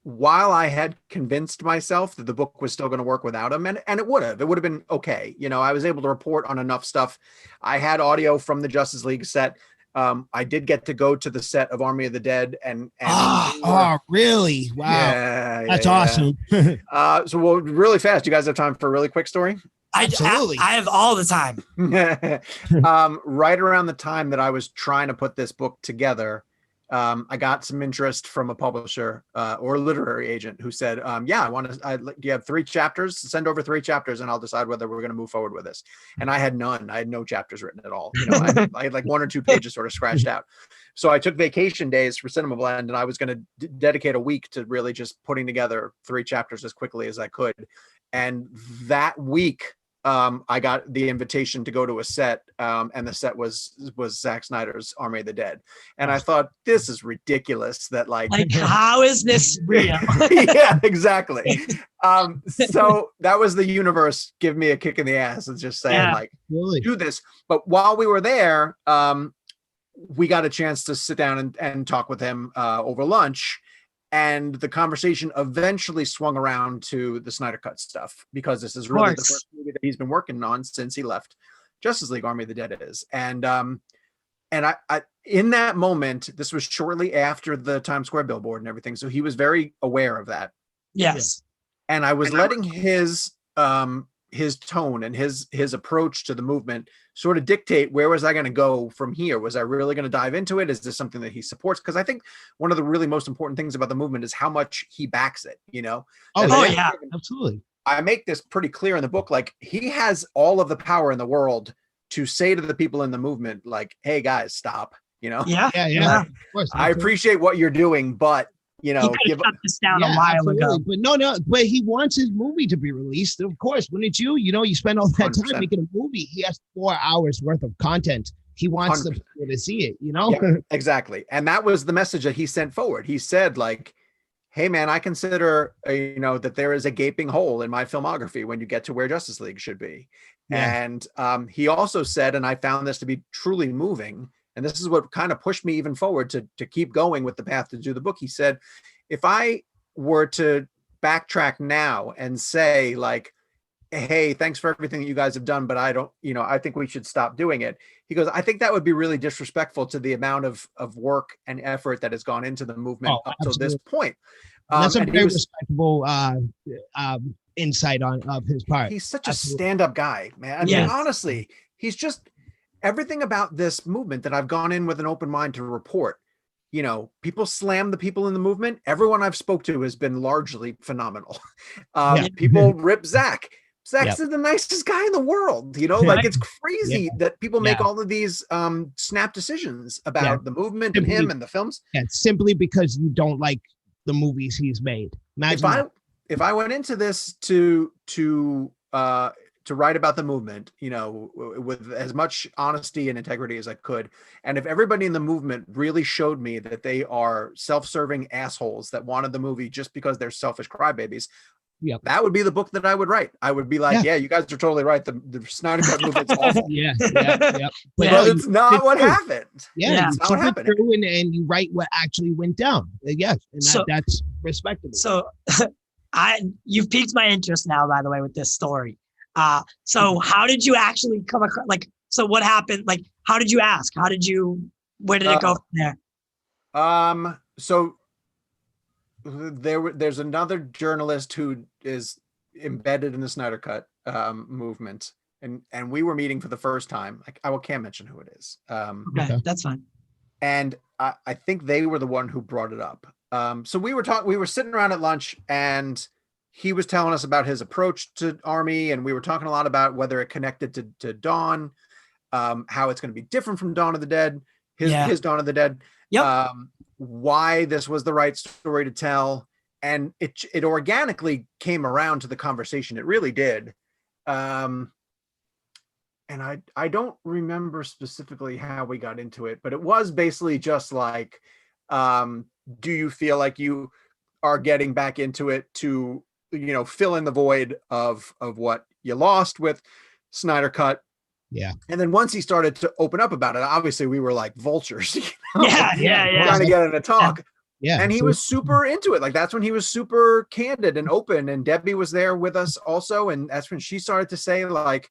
while I had convinced myself that the book was still going to work without him, and it would have been okay. I was able to report on enough stuff. I had audio from the Justice League set. I did get to go to the set of Army of the Dead and really? Wow. Yeah, that's awesome. So really fast, you guys have time for a really quick story? Absolutely. I have all the time. Right around the time that I was trying to put this book together, I got some interest from a publisher or a literary agent who said, do you have 3 chapters? Send over 3 chapters and I'll decide whether we're going to move forward with this. And I had none. I had no chapters written at all. I had like 1 or 2 pages sort of scratched out. So I took vacation days for Cinema Blend, and I was going to dedicate a week to really just putting together 3 chapters as quickly as I could. And that week, I got the invitation to go to a set, and the set was Zack Snyder's Army of the Dead. And I thought, this is ridiculous that how is this real? Yeah, exactly. So that was the universe give me a kick in the ass and just saying really? Do this. But while we were there, we got a chance to sit down and talk with him over lunch. And the conversation eventually swung around to the Snyder Cut stuff, because this is really the first movie that he's been working on since he left Justice League Army of the Dead is. And I in that moment, this was shortly after the Times Square billboard and everything, so he was very aware of that. Yes. And I was letting his tone and his approach to the movement sort of dictate where was I going to go from here. Was I really going to dive into it? Is this something that he supports? Because I think one of the really most important things about the movement is how much he backs it, you know? Yeah, absolutely. I make this pretty clear in the book. Like, he has all of the power in the world to say to the people in the movement, like, hey guys, stop, you know? Yeah. Of course, I appreciate what you're doing, but you know, he could have shut this down a while ago. But he wants his movie to be released. Of course, wouldn't you? You know, you spend all that 100%. time making a movie. He has 4 hours worth of content. He wants 100%. the people to see it, you know? Yeah, exactly. And that was the message that he sent forward. He said, like, hey man, I consider, you know, that there is a gaping hole in my filmography when you get to where Justice League should be. Yeah. And he also said, and I found this to be truly moving, and this is what kind of pushed me even forward to keep going with the path to do the book. He said, if I were to backtrack now and say, like, hey, thanks for everything that you guys have done, but I don't, you know, I think we should stop doing it. He goes, I think that would be really disrespectful to the amount of work and effort that has gone into the movement up to this point. That's a very respectable insight of his part. He's such a stand-up guy, man. I mean, honestly, he's just everything about this movement that I've gone in with an open mind to report. You know, people slam the people in the movement. Everyone I've spoke to has been largely phenomenal. People rip Zach. Zach's the nicest guy in the world. You know, like, it's crazy that people make all of these snap decisions about the movement and him and the films. Yeah, simply because you don't like the movies he's made. Imagine if I went into this to write about the movement, you know, with as much honesty and integrity as I could, and if everybody in the movement really showed me that they are self-serving assholes that wanted the movie just because they're selfish crybabies, that would be the book that I would write. I would be like, you guys are totally right. The Snyder Cut movement's awful. But it's not what happened. It's not what happened. And you write what actually went down. Yes, and that's respectable. So you've piqued my interest now, by the way, with this story. So how did you actually come across, like, so what happened? Like, how did you ask? Where did it go from there? So there's another journalist who is embedded in the Snyder Cut movement, and we were meeting for the first time. I can't mention who it is. Okay, that's fine. And I think they were the one who brought it up. So we were sitting around at lunch, and he was telling us about his approach to Army, and we were talking a lot about whether it connected to Dawn, how it's going to be different from Dawn of the Dead, his Dawn of the Dead, why this was the right story to tell. And it organically came around to the conversation. It really did. And I don't remember specifically how we got into it, but it was basically just like, do you feel like you are getting back into it to, you know, fill in the void of what you lost with Snyder Cut? Yeah. And then once he started to open up about it, obviously we were like vultures, you know? Yeah. Trying to get him to talk. Yeah. And he was super into it. Like, that's when he was super candid and open. And Debbie was there with us also. And that's when she started to say, like,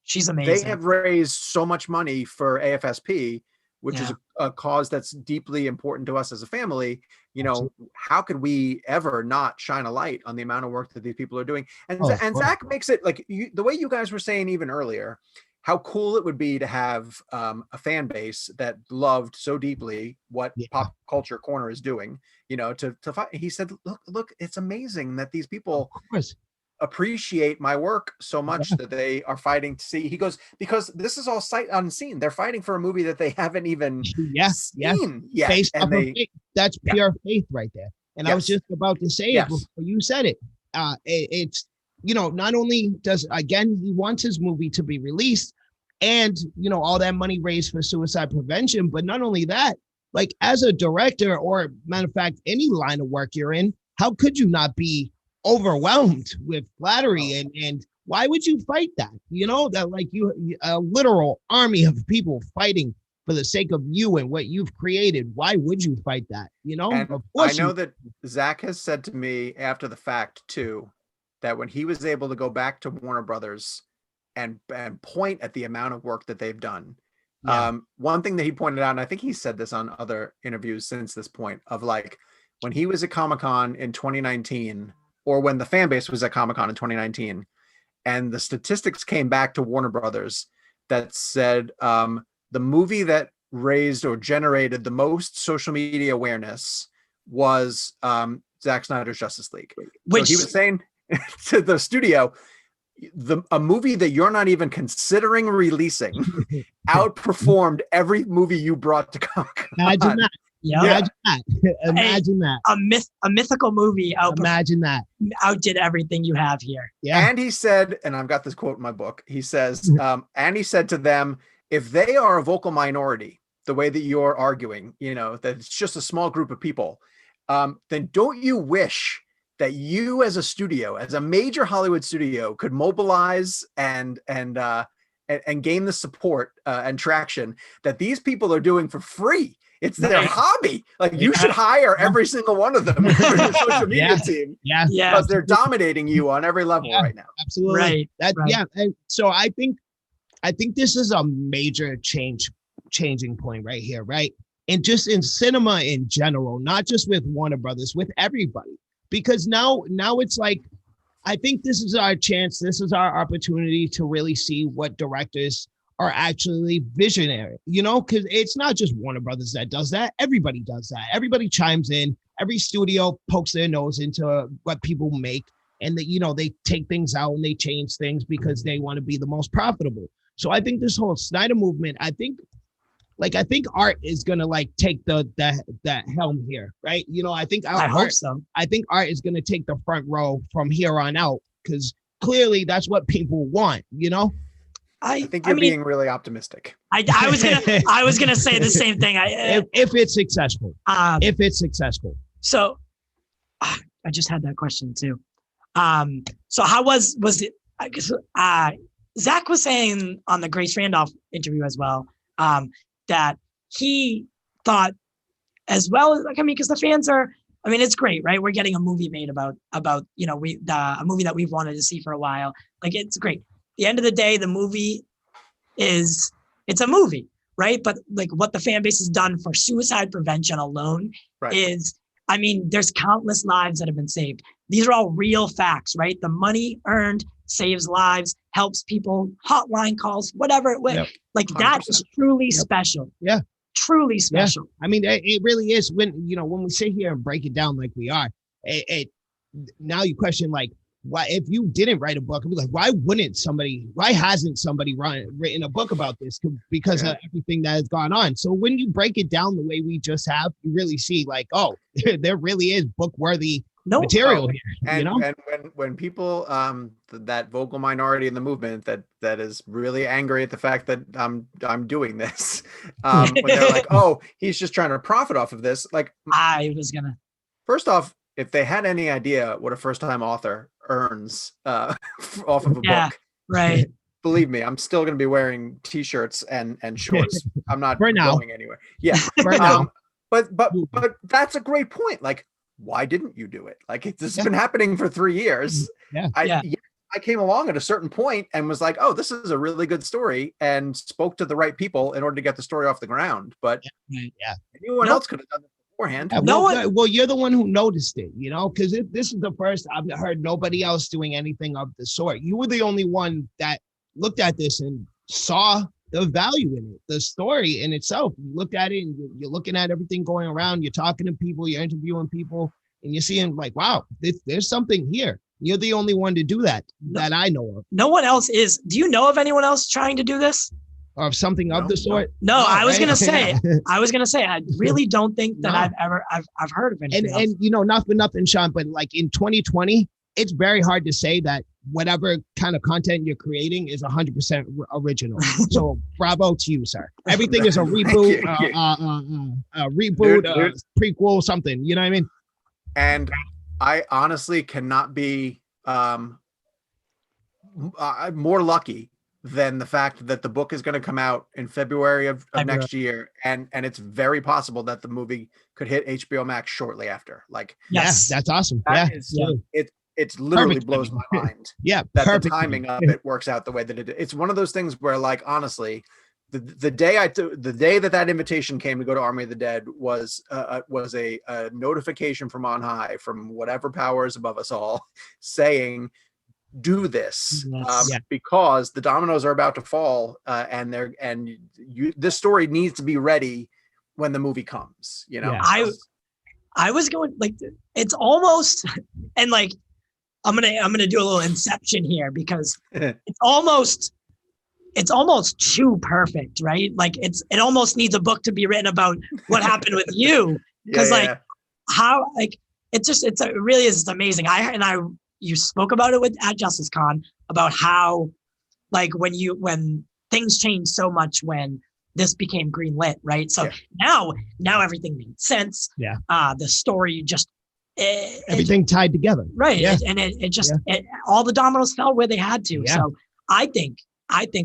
she's amazing. They have raised so much money for AFSP, which is a cause that's deeply important to us as a family. You know, how could we ever not shine a light on the amount of work that these people are doing? And Zach makes it like the way you guys were saying even earlier, how cool it would be to have a fan base that loved so deeply what Pop Culture Corner is doing, you know, to fight. He said, look, it's amazing that these people appreciate my work so much that they are fighting to see. He goes, because this is all sight unseen. They're fighting for a movie that they haven't even seen yet. Based and off of faith. That's pure faith right there. And I was just about to say it before you said it. It's, you know, not only does, again, he wants his movie to be released and, you know, all that money raised for suicide prevention, but not only that, like, as a director, or matter of fact, any line of work you're in, how could you not be overwhelmed with flattery? And why would you fight that? You know, that, like, a literal army of people fighting for the sake of you and what you've created, why would you fight that? You know, And of I course know that Zach has said to me after the fact too, that when he was able to go back to Warner Brothers and point at the amount of work that they've done. Yeah. One thing that he pointed out, and I think he said this on other interviews since this point, of like when he was at Comic-Con in 2019, or when the fan base was at Comic-Con in 2019, and the statistics came back to Warner Brothers that said the movie that raised or generated the most social media awareness was Zack Snyder's Justice League. So he was saying to the studio, a movie that you're not even considering releasing outperformed every movie you brought to Comic-Con. Imagine that. Yeah. Imagine that. Imagine that. A mythical movie Imagine that. outdid everything you have here. Yeah. And he said, and I've got this quote in my book, he says, and he said to them, if they are a vocal minority, the way that you're arguing, you know, that it's just a small group of people, then don't you wish that you as a studio, as a major Hollywood studio, could mobilize and gain the support and traction that these people are doing for free? It's their hobby. Like you should hire every single one of them for your social media team. Yeah. Because they're dominating you on every level right now. Absolutely. Right. Yeah. And so I think this is a major changing point right here, right? And just in cinema in general, not just with Warner Brothers, with everybody. Because now it's like, I think this is our chance. This is our opportunity to really see what directors are actually visionary, you know, because it's not just Warner Brothers that does that. Everybody does that. Everybody chimes in. Every studio pokes their nose into what people make, and that, you know, they take things out and they change things because they want to be the most profitable. So I think this whole Snyder movement, I think art is gonna like take that helm here, right? You know, I hope so. I think art is gonna take the front row from here on out, because clearly that's what people want, you know. I think you're being really optimistic. I was gonna say the same thing. If it's successful, So, I just had that question too. So how was it? I guess Zach was saying on the Grace Randolph interview as well, that he thought, as well as because the fans are. I mean, it's great, right? We're getting a movie made about you know a movie that we've wanted to see for a while. Like, it's great. The end of the day, the movie it's a movie, right? But like what the fan base has done for suicide prevention alone is, I mean, there's countless lives that have been saved. These are all real facts, right? The money earned saves lives, helps people, hotline calls, whatever it was. Yep. Like 100%. That is truly special. Yeah. Truly special. Yeah. I mean, it really is. When we sit here and break it down like we are, now you question, like, why, if you didn't write a book, I'd be like, why hasn't somebody written a book about this? Because of everything that has gone on. So when you break it down the way we just have, you really see like, oh, there really is book worthy material here. And, you know? And when people, that vocal minority in the movement that is really angry at the fact that I'm doing this, when they're like, oh, he's just trying to profit off of this. Like, first off, if they had any idea what a first-time author earns off of a book, right? Believe me, I'm still going to be wearing t-shirts and shorts. I'm not going anywhere. Yeah, but that's a great point. Like, why didn't you do it? Like, this has been happening for 3 years. I came along at a certain point and was like, oh, this is a really good story, and spoke to the right people in order to get the story off the ground. But anyone else could have done it beforehand. Well, you're the one who noticed it, you know, because this is the first I've heard nobody else doing anything of the sort. You were the only one that looked at this and saw the value in it, the story in itself. You looked at it and you're looking at everything going around. You're talking to people, you're interviewing people, and you're seeing like, wow, there's something here. You're the only one to do that I know of. No one else is. Do you know of anyone else trying to do this? Or something of the sort? No, I was gonna say, I really don't think that I've heard of anything else. And you know, not for nothing, Sean, but like in 2020, it's very hard to say that whatever kind of content you're creating is 100% original. So bravo to you, sir. Everything is a reboot, prequel, something. You know what I mean? And I honestly cannot be more lucky than the fact that the book is going to come out in February of next year, and it's very possible that the movie could hit HBO Max shortly after. Like, yes, that's awesome. It's literally Perfect blows my mind. Yeah, that the timing of it works out the way that it. It's one of those things where, like, honestly, the day that invitation came to go to Army of the Dead was a notification from on high, from whatever powers above us all, saying, do this, because the dominoes are about to fall, and this story needs to be ready when the movie comes. You know, I was going, like, it's almost, and like, I'm gonna do a little inception here, because it's almost too perfect, right? Like, it almost needs a book to be written about what happened with you, because how, like, it really is amazing. You spoke about it at Justice Con, about how, like, when things changed so much when this became greenlit, right? So now everything made sense. Yeah. The story just everything tied together, right? Yeah. All the dominoes fell where they had to. Yeah. So I think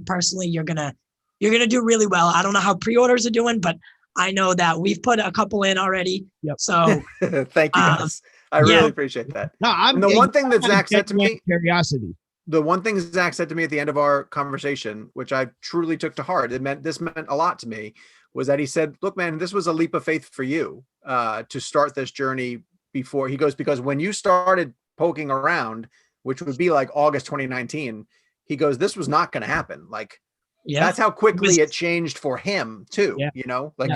personally, you're gonna do really well. I don't know how pre-orders are doing, but I know that we've put a couple in already. Yep. So thank you guys. I really appreciate that. No, the one thing that Zach said to me, curiosity. The one thing Zach said to me at the end of our conversation, which I truly took to heart, this meant a lot to me, was that he said, look, man, this was a leap of faith for you to start this journey before. He goes, because when you started poking around, which would be like August 2019, he goes, this was not going to happen. Like, that's how quickly it changed for him too. Yeah. You know, like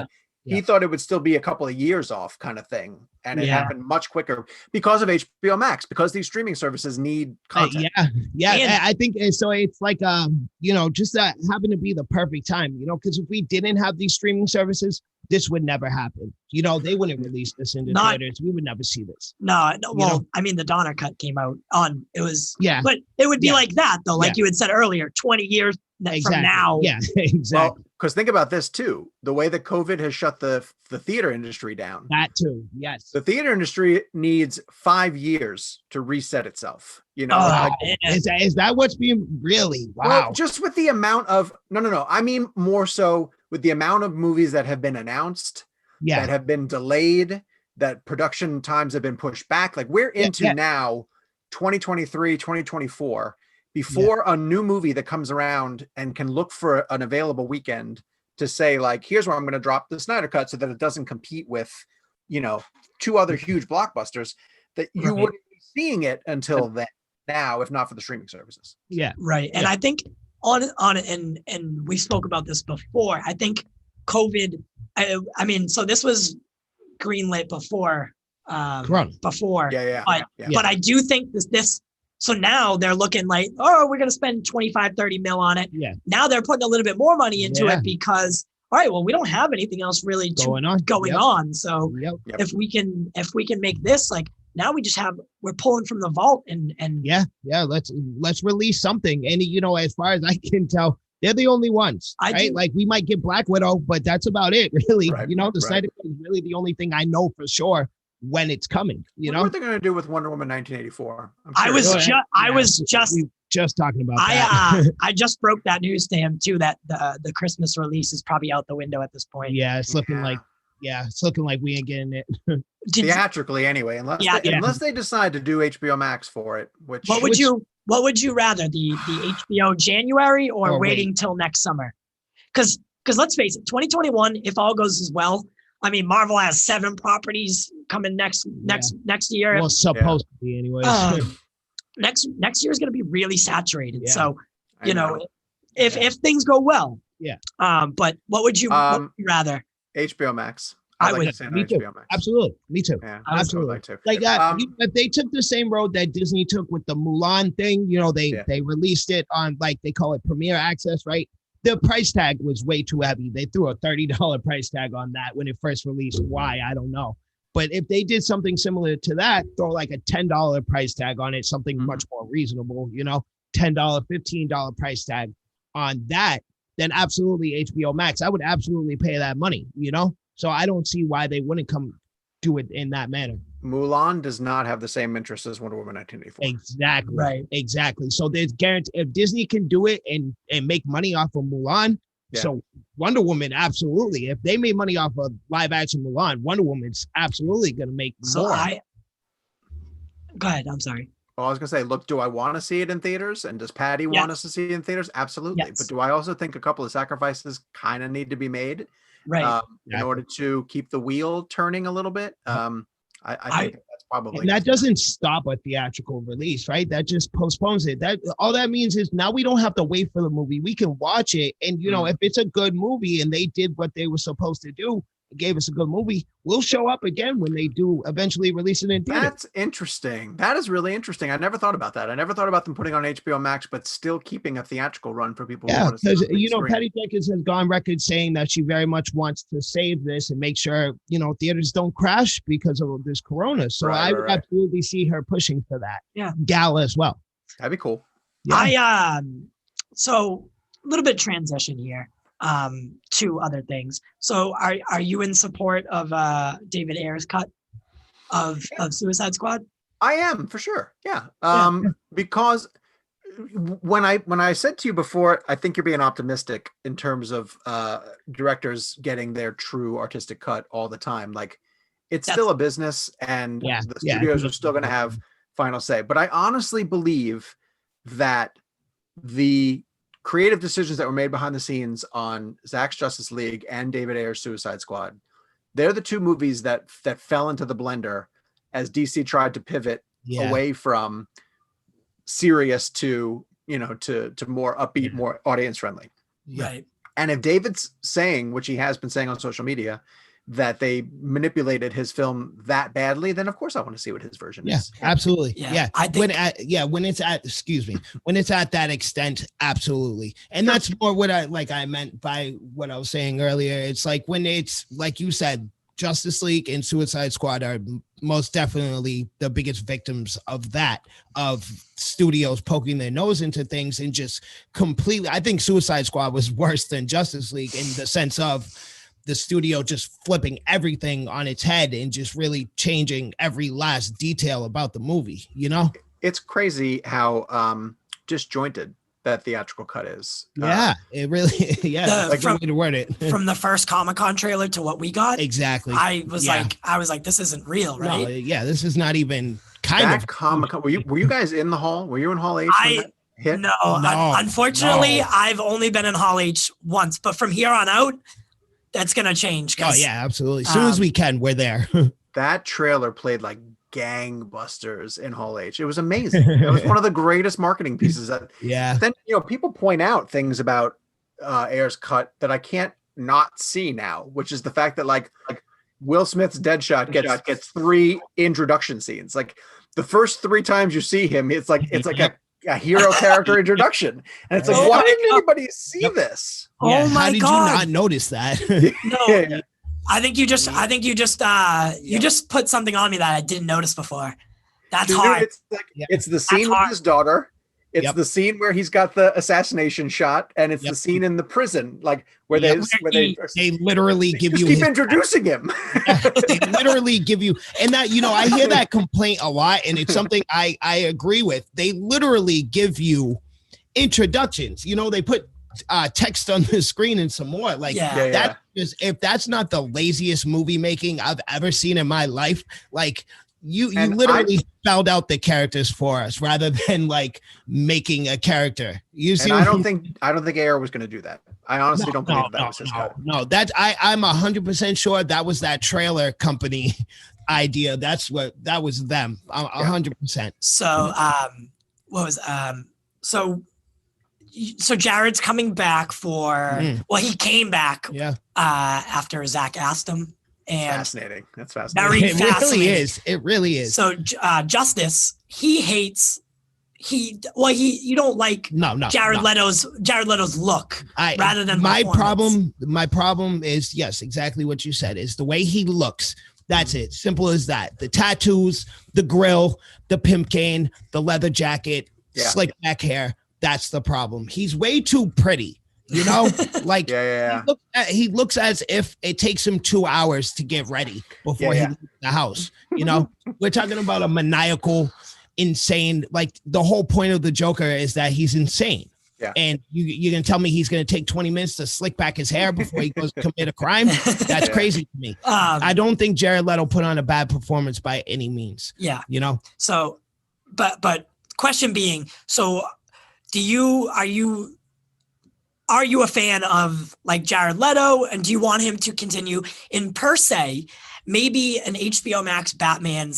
he thought it would still be a couple of years off, kind of thing. And it happened much quicker because of HBO Max, because these streaming services need content. I think so. It's like, just that happened to be the perfect time, because if we didn't have these streaming services, this would never happen. They wouldn't release this into theaters. We would never see this. No. Well, I mean, the SnyderCut came out on, it was, but it would be like that though. Like you had said earlier, 20 years from now. Yeah, exactly. Well, because think about this too, the way that COVID has shut the theater industry down. That too, yes. The theater industry needs 5 years to reset itself. Is that what's being really? Wow. Well, just with the amount of no. I mean, more so with the amount of movies that have been announced, that have been delayed, that production times have been pushed back. Like, we're into now 2023, 2024. Before a new movie that comes around and can look for an available weekend to say, like, here's where I'm going to drop the SnyderCut so that it doesn't compete with, 2 other huge blockbusters, that you wouldn't be seeing it until then now, if not for the streaming services. Yeah. Right. And I think and we spoke about this before. I think COVID, I mean, so this was greenlit before, before. But I do think this, so now they're looking like, we're going to spend 25, 30 mil on it. Yeah. Now they're putting a little bit more money into it because, all right, well, we don't have anything else really going on. So if we can make this, like, now we're pulling from the vault and let's release something. And, as far as I can tell, they're the only ones, right? Like, we might get Black Widow, but that's about it, really. Right. The Snyder is really the only thing I know for sure when it's coming. What are they going to do with Wonder Woman 1984? I was just talking about that. I just broke that news to him too, that the Christmas release is probably out the window at this point. Yeah, it's looking like we ain't getting it theatrically anyway, unless they decide to do HBO Max for it. What would you rather, the HBO January or waiting till next summer? Because let's face it, 2021, if all goes as well, I mean, Marvel has 7 properties coming next year. Well, supposed to be anyways. Next year is going to be really saturated. Yeah. So, if things go well. Yeah. But what would you rather? HBO Max. I would say HBO Max. Absolutely. Me too. Yeah, absolutely. Like if they took the same road that Disney took with the Mulan thing, they released it on, like, they call it Premier Access, right? The price tag was way too heavy. They threw a $30 price tag on that when it first released. Why? I don't know. But if they did something similar to that, throw like a $10 price tag on it, something much more reasonable, $10, $15 price tag on that, then absolutely HBO Max. I would absolutely pay that money, So I don't see why they wouldn't come do it in that manner. Mulan does not have the same interest as Wonder Woman 1984. Exactly. Right. Exactly. So there's guarantee if Disney can do it and make money off of Mulan. Yeah. So Wonder Woman, absolutely. If they made money off of live action Mulan, Wonder Woman's absolutely going to make more. Go ahead. I'm sorry. Well, I was gonna say, look, do I want to see it in theaters? And does Patty want us to see it in theaters? Absolutely. Yes. But do I also think a couple of sacrifices kind of need to be made, Right. in order to keep the wheel turning a little bit? I think that's probably. And that doesn't stop a theatrical release, right? That just postpones it. That all that means is now we don't have to wait for the movie. We can watch it, and if it's a good movie and they did what they were supposed to do, gave us a good movie, we'll show up again when they do eventually release it in theater. That's interesting. That is really interesting. I never thought about that. I never thought about them putting on HBO Max, but still keeping a theatrical run for people. Yeah, because Patty Jenkins has gone record saying that she very much wants to save this and make sure theaters don't crash because of this corona. So I would absolutely see her pushing for that. Yeah, gala as well. That'd be cool. Yeah. So a little bit transition here. To other things. So are you in support of David Ayers' cut of Suicide Squad? I am, for sure. Yeah. Because when I said to you before, I think you're being optimistic in terms of directors getting their true artistic cut all the time. Like, it's still a business, and the studios are still going to have final say. But I honestly believe that the creative decisions that were made behind the scenes on Zack's Justice League and David Ayers' Suicide Squad, they're the two movies that fell into the blender as DC tried to pivot away from serious to more upbeat, more audience friendly. Right. And if David's saying, which he has been saying on social media, that they manipulated his film that badly, then of course I want to see what his version is. Absolutely. Yeah. I think when it's at that extent, absolutely. And that's more what I meant by what I was saying earlier. It's like when it's like you said, Justice League and Suicide Squad are most definitely the biggest victims of that, of studios poking their nose into things and just completely. I think Suicide Squad was worse than Justice League in the sense of the studio just flipping everything on its head and just really changing every last detail about the movie, It's crazy how disjointed that theatrical cut is. It really, from, way to word it. From the first Comic-Con trailer to what we got. Exactly. I was like, this isn't real, right? No, this is not even of Comic-Con. Were you guys in the hall? Were you in Hall H? No. Unfortunately, I've only been in Hall H once, but from here on out, that's going to change. Oh, yeah, absolutely. As soon as we can, we're there. That trailer played like gangbusters in Hall H. It was amazing. It was one of the greatest marketing pieces. Then, people point out things about Ayers' cut that I can't not see now, which is the fact that like Will Smith's Deadshot gets 3 introduction scenes. Like the first 3 times you see him, it's like a hero character introduction, and it's like, why didn't anybody see this? Oh my God! How did you not notice that? No, I think you just put something on me that I didn't notice before. That's hard. It's the scene with his daughter. It's the scene where he's got the assassination shot, and it's the scene in the prison, like where they literally give you keep introducing him. They literally give you, and that I hear that complaint a lot, and it's something I agree with. They literally give you introductions. They put text on the screen and some more. If that's not the laziest movie making I've ever seen in my life, like. You literally spelled out the characters for us rather than like making a character. You see, I don't think Ayer was going to do that. I honestly don't believe that was his cut. No, that I'm 100% sure that was that trailer company idea. That was them. 100%. So, so Jared's coming back for. Well, he came back. After Zach asked him. And fascinating. That's fascinating. It really is. It really is. So Justice, he hates. You don't like Jared Leto's look rather than my problem. My problem is exactly what you said. Is the way he looks. That's it. Simple as that. The tattoos, the grill, the pimp cane, the leather jacket, slick back hair. That's the problem. He's way too pretty. You know, like Yeah. he looks as if it takes him 2 hours to get ready before he leaves the house. You know, we're talking about a maniacal, insane. Like the whole point of the Joker is that he's insane. Yeah. And you're gonna tell me he's gonna take 20 minutes to slick back his hair before he goes to commit a crime? That's crazy to me. I don't think Jared Leto put on a bad performance by any means. Yeah. You know. So, but question being, so are you a fan of like Jared Leto, and do you want him to continue in P.S.A, maybe an HBO Max Batman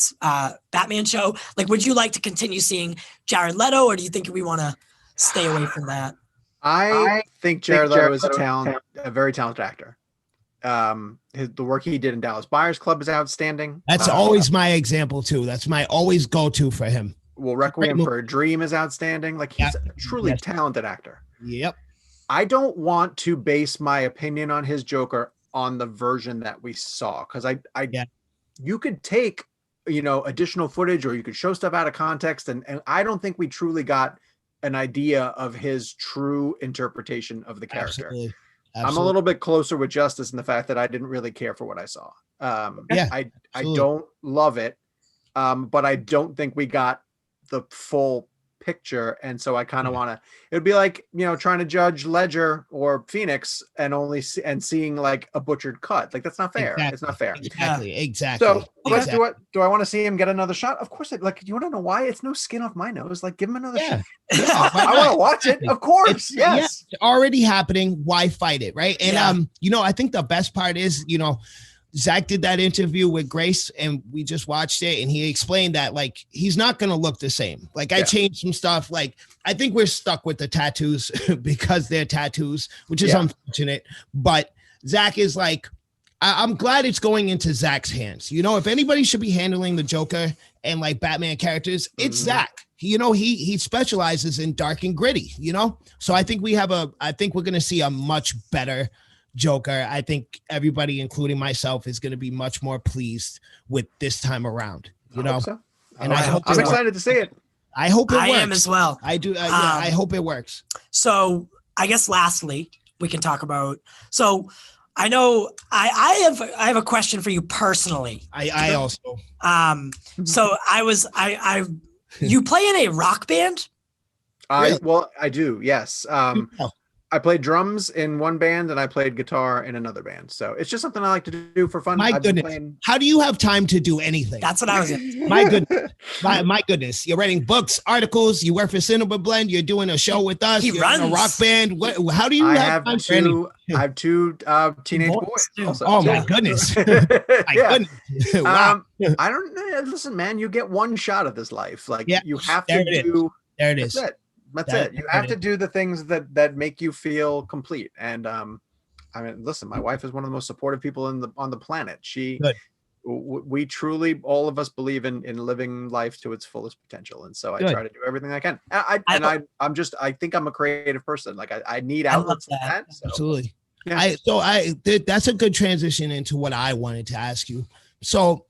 show? Like, would you like to continue seeing Jared Leto, or do you think we want to stay away from that? I think Jared Leto is a very talented actor. The work he did in Dallas Buyers Club is outstanding. That's always my example too. That's my always go-to for him. Well, Requiem for a Dream is outstanding. Like, he's a truly talented actor. Yep. I don't want to base my opinion on his Joker on the version that we saw, because you could take, additional footage, or you could show stuff out of context, and I don't think we truly got an idea of his true interpretation of the character. Absolutely. I'm a little bit closer with Justice in the fact that I didn't really care for what I saw. I don't love it, but I don't think we got the full picture, and so I kind of want to. It would be like trying to judge Ledger or Phoenix and seeing like a butchered cut. Like, that's not fair. Exactly. It's not fair. Exactly. So do I want to see him get another shot? Of course. Like, you want to know why? It's no skin off my nose. Like, give him another shot. Yeah, I want to watch it. Of course. Yes. It's already happening. Why fight it, right? And I think the best part is Zach did that interview with Grace, and we just watched it, and he explained that like he's not going to look the same. Like, I changed some stuff. Like, I think we're stuck with the tattoos because they're tattoos, which is unfortunate. But Zach is like, I'm glad it's going into Zach's hands. If anybody should be handling the Joker and like Batman characters, it's Zach. He specializes in dark and gritty. So I think I think we're going to see a much better Joker. I think everybody, including myself, is going to be much more pleased with this time around. I hope so. And I'm excited to see it. I hope it works. I am as well. I do. I hope it works. So I guess lastly, we can talk about. So I know I have a question for you personally. I also. So you play in a rock band? Really? Well, I do. Yes. I played drums in one band and I played guitar in another band. So it's just something I like to do for fun. My goodness. How do you have time to do anything? That's what I was in. My goodness. My goodness. You're writing books, articles. You work for Cinema Blend. You're doing a show with us. You're in a rock band. How do you have time for anything? I have two teenage boys. Also. Oh, my goodness. Goodness. Wow. I don't know. Listen, man, you get one shot at this life. Like, you have to do. There it is. That's it. You have to do the things that make you feel complete. And listen, my wife is one of the most supportive people on the planet. We truly, all of us, believe in living life to its fullest potential. And so I try to do everything I can. I think I'm a creative person. Like, I need outlets like that. So. Absolutely. Yeah. That's a good transition into what I wanted to ask you. So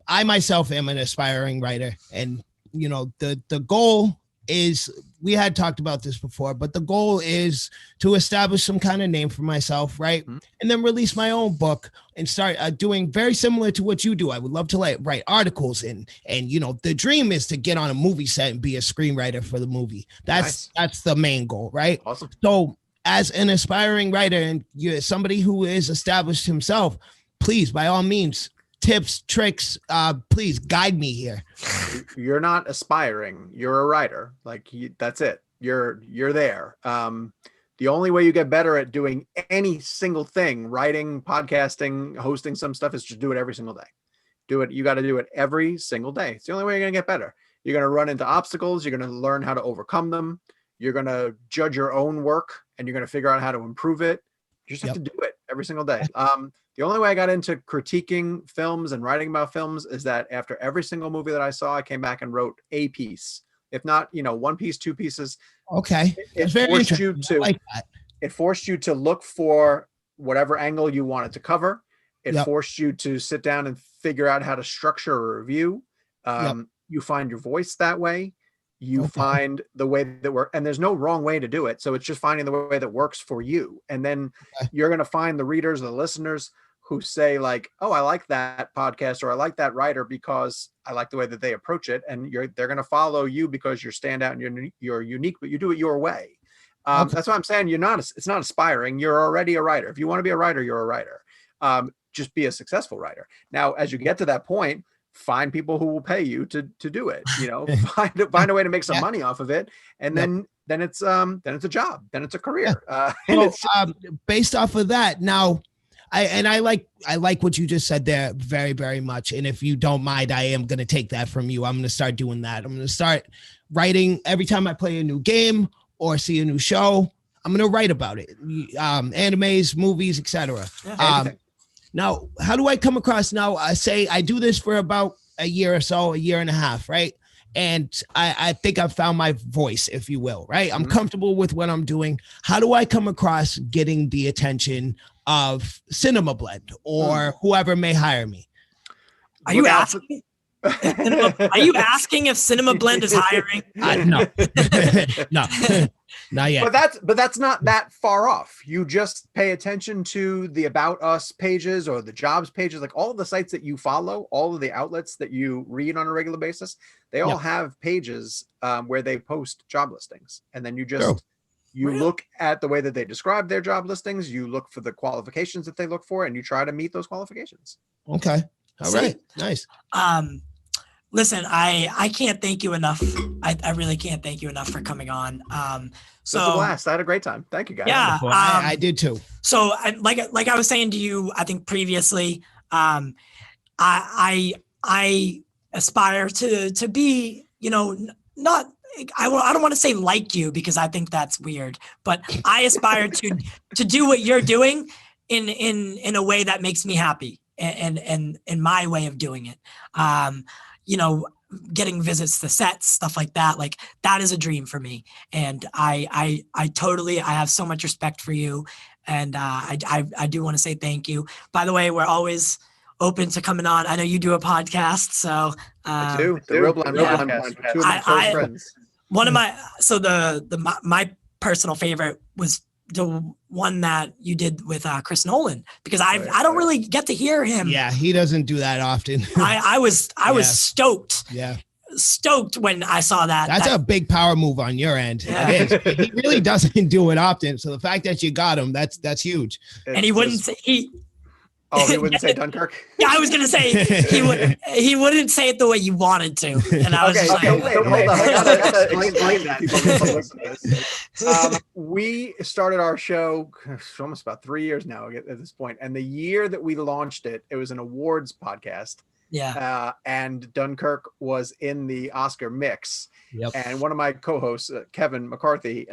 I myself am an aspiring writer, and the goal is, we had talked about this before, but the goal is to establish some kind of name for myself, right? Mm-hmm. And then release my own book and start doing very similar to what you do. I would love to write articles, and the dream is to get on a movie set and be a screenwriter for the movie. That's the main goal, right? Awesome. So as an aspiring writer, and you're somebody who is established himself, please, by all means, tips, tricks, please guide me here. You're not aspiring, you're a writer. Like, that's it. You're there. The only way you get better at doing any single thing, writing, podcasting, hosting some stuff, is just do it every single day. You got to do it every single day. It's the only way you're going to get better. You're going to run into obstacles. You're going to learn how to overcome them. You're going to judge your own work, and you're going to figure out how to improve it. You just have to do it every single day. The only way I got into critiquing films and writing about films is that after every single movie that I saw, I came back and wrote a piece. If not, one piece, two pieces. Okay. It forced you to look for whatever angle you wanted to cover. It forced you to sit down and figure out how to structure a review. You find your voice that way. You find the way that works, and there's no wrong way to do it. So it's just finding the way that works for you. And then you're going to find the readers, the listeners who say like, oh, I like that podcast, or I like that writer because I like the way that they approach it. And they're going to follow you because you're stand out and you're unique, but you do it your way. That's what I'm saying. It's not aspiring. You're already a writer. If you want to be a writer, you're a writer. Just be a successful writer. Now, as you get to that point, find people who will pay you to do it, find a way to make some money off of it. And then it's a job, then it's a career. Based off of that, now, I like what you just said there very, very much. And if you don't mind, I am going to take that from you. I'm going to start doing that. I'm going to start writing every time I play a new game or see a new show. I'm going to write about it. Animes, movies, etc. Now, how do I come across now? I say I do this for about a year or so, a year and a half, right? And I think I've found my voice, if you will, right? I'm comfortable with what I'm doing. How do I come across getting the attention of Cinema Blend or whoever may hire me? Are you asking? Are you asking if Cinema Blend is hiring? No, no, not yet. But that's not that far off. You just pay attention to the About Us pages or the jobs pages, like all of the sites that you follow, all of the outlets that you read on a regular basis. They all have pages where they post job listings, and then you just look at the way that they describe their job listings. You look for the qualifications that they look for, and you try to meet those qualifications. Okay. All right. Nice. Listen, I can't thank you enough. I really can't thank you enough for coming on. So it was a blast. I had a a great time. Thank you, guys. Yeah, I did too. So like I was saying to you, I think previously, I aspire to be, not. I don't want to say like you because I think that's weird, but I aspire to do what you're doing in a way that makes me happy and in my way of doing it. Getting visits to sets, stuff like that, like that is a dream for me. And I have so much respect for you. And I do want to say thank you. By the way, we're always open to coming on. I know you do a podcast, so I do. The Real Blind podcast. Two of my close friends. One of my personal favorite was the one that you did with Chris Nolan, because I don't really get to hear him. Yeah, he doesn't do that often. I was stoked. Yeah. Stoked when I saw that. That's a big power move on your end. Yeah. It is. He really doesn't do it often. So the fact that you got him, that's huge. And he wouldn't say he wouldn't say Dunkirk? Yeah, I was gonna say he wouldn't say it the way you wanted to. And I was wait, hold on. I gotta explain that. We started our show almost about 3 years now at this point. And the year that we launched it, it was an awards podcast. Yeah. And Dunkirk was in the Oscar mix. Yep. And one of my co-hosts, Kevin McCarthy,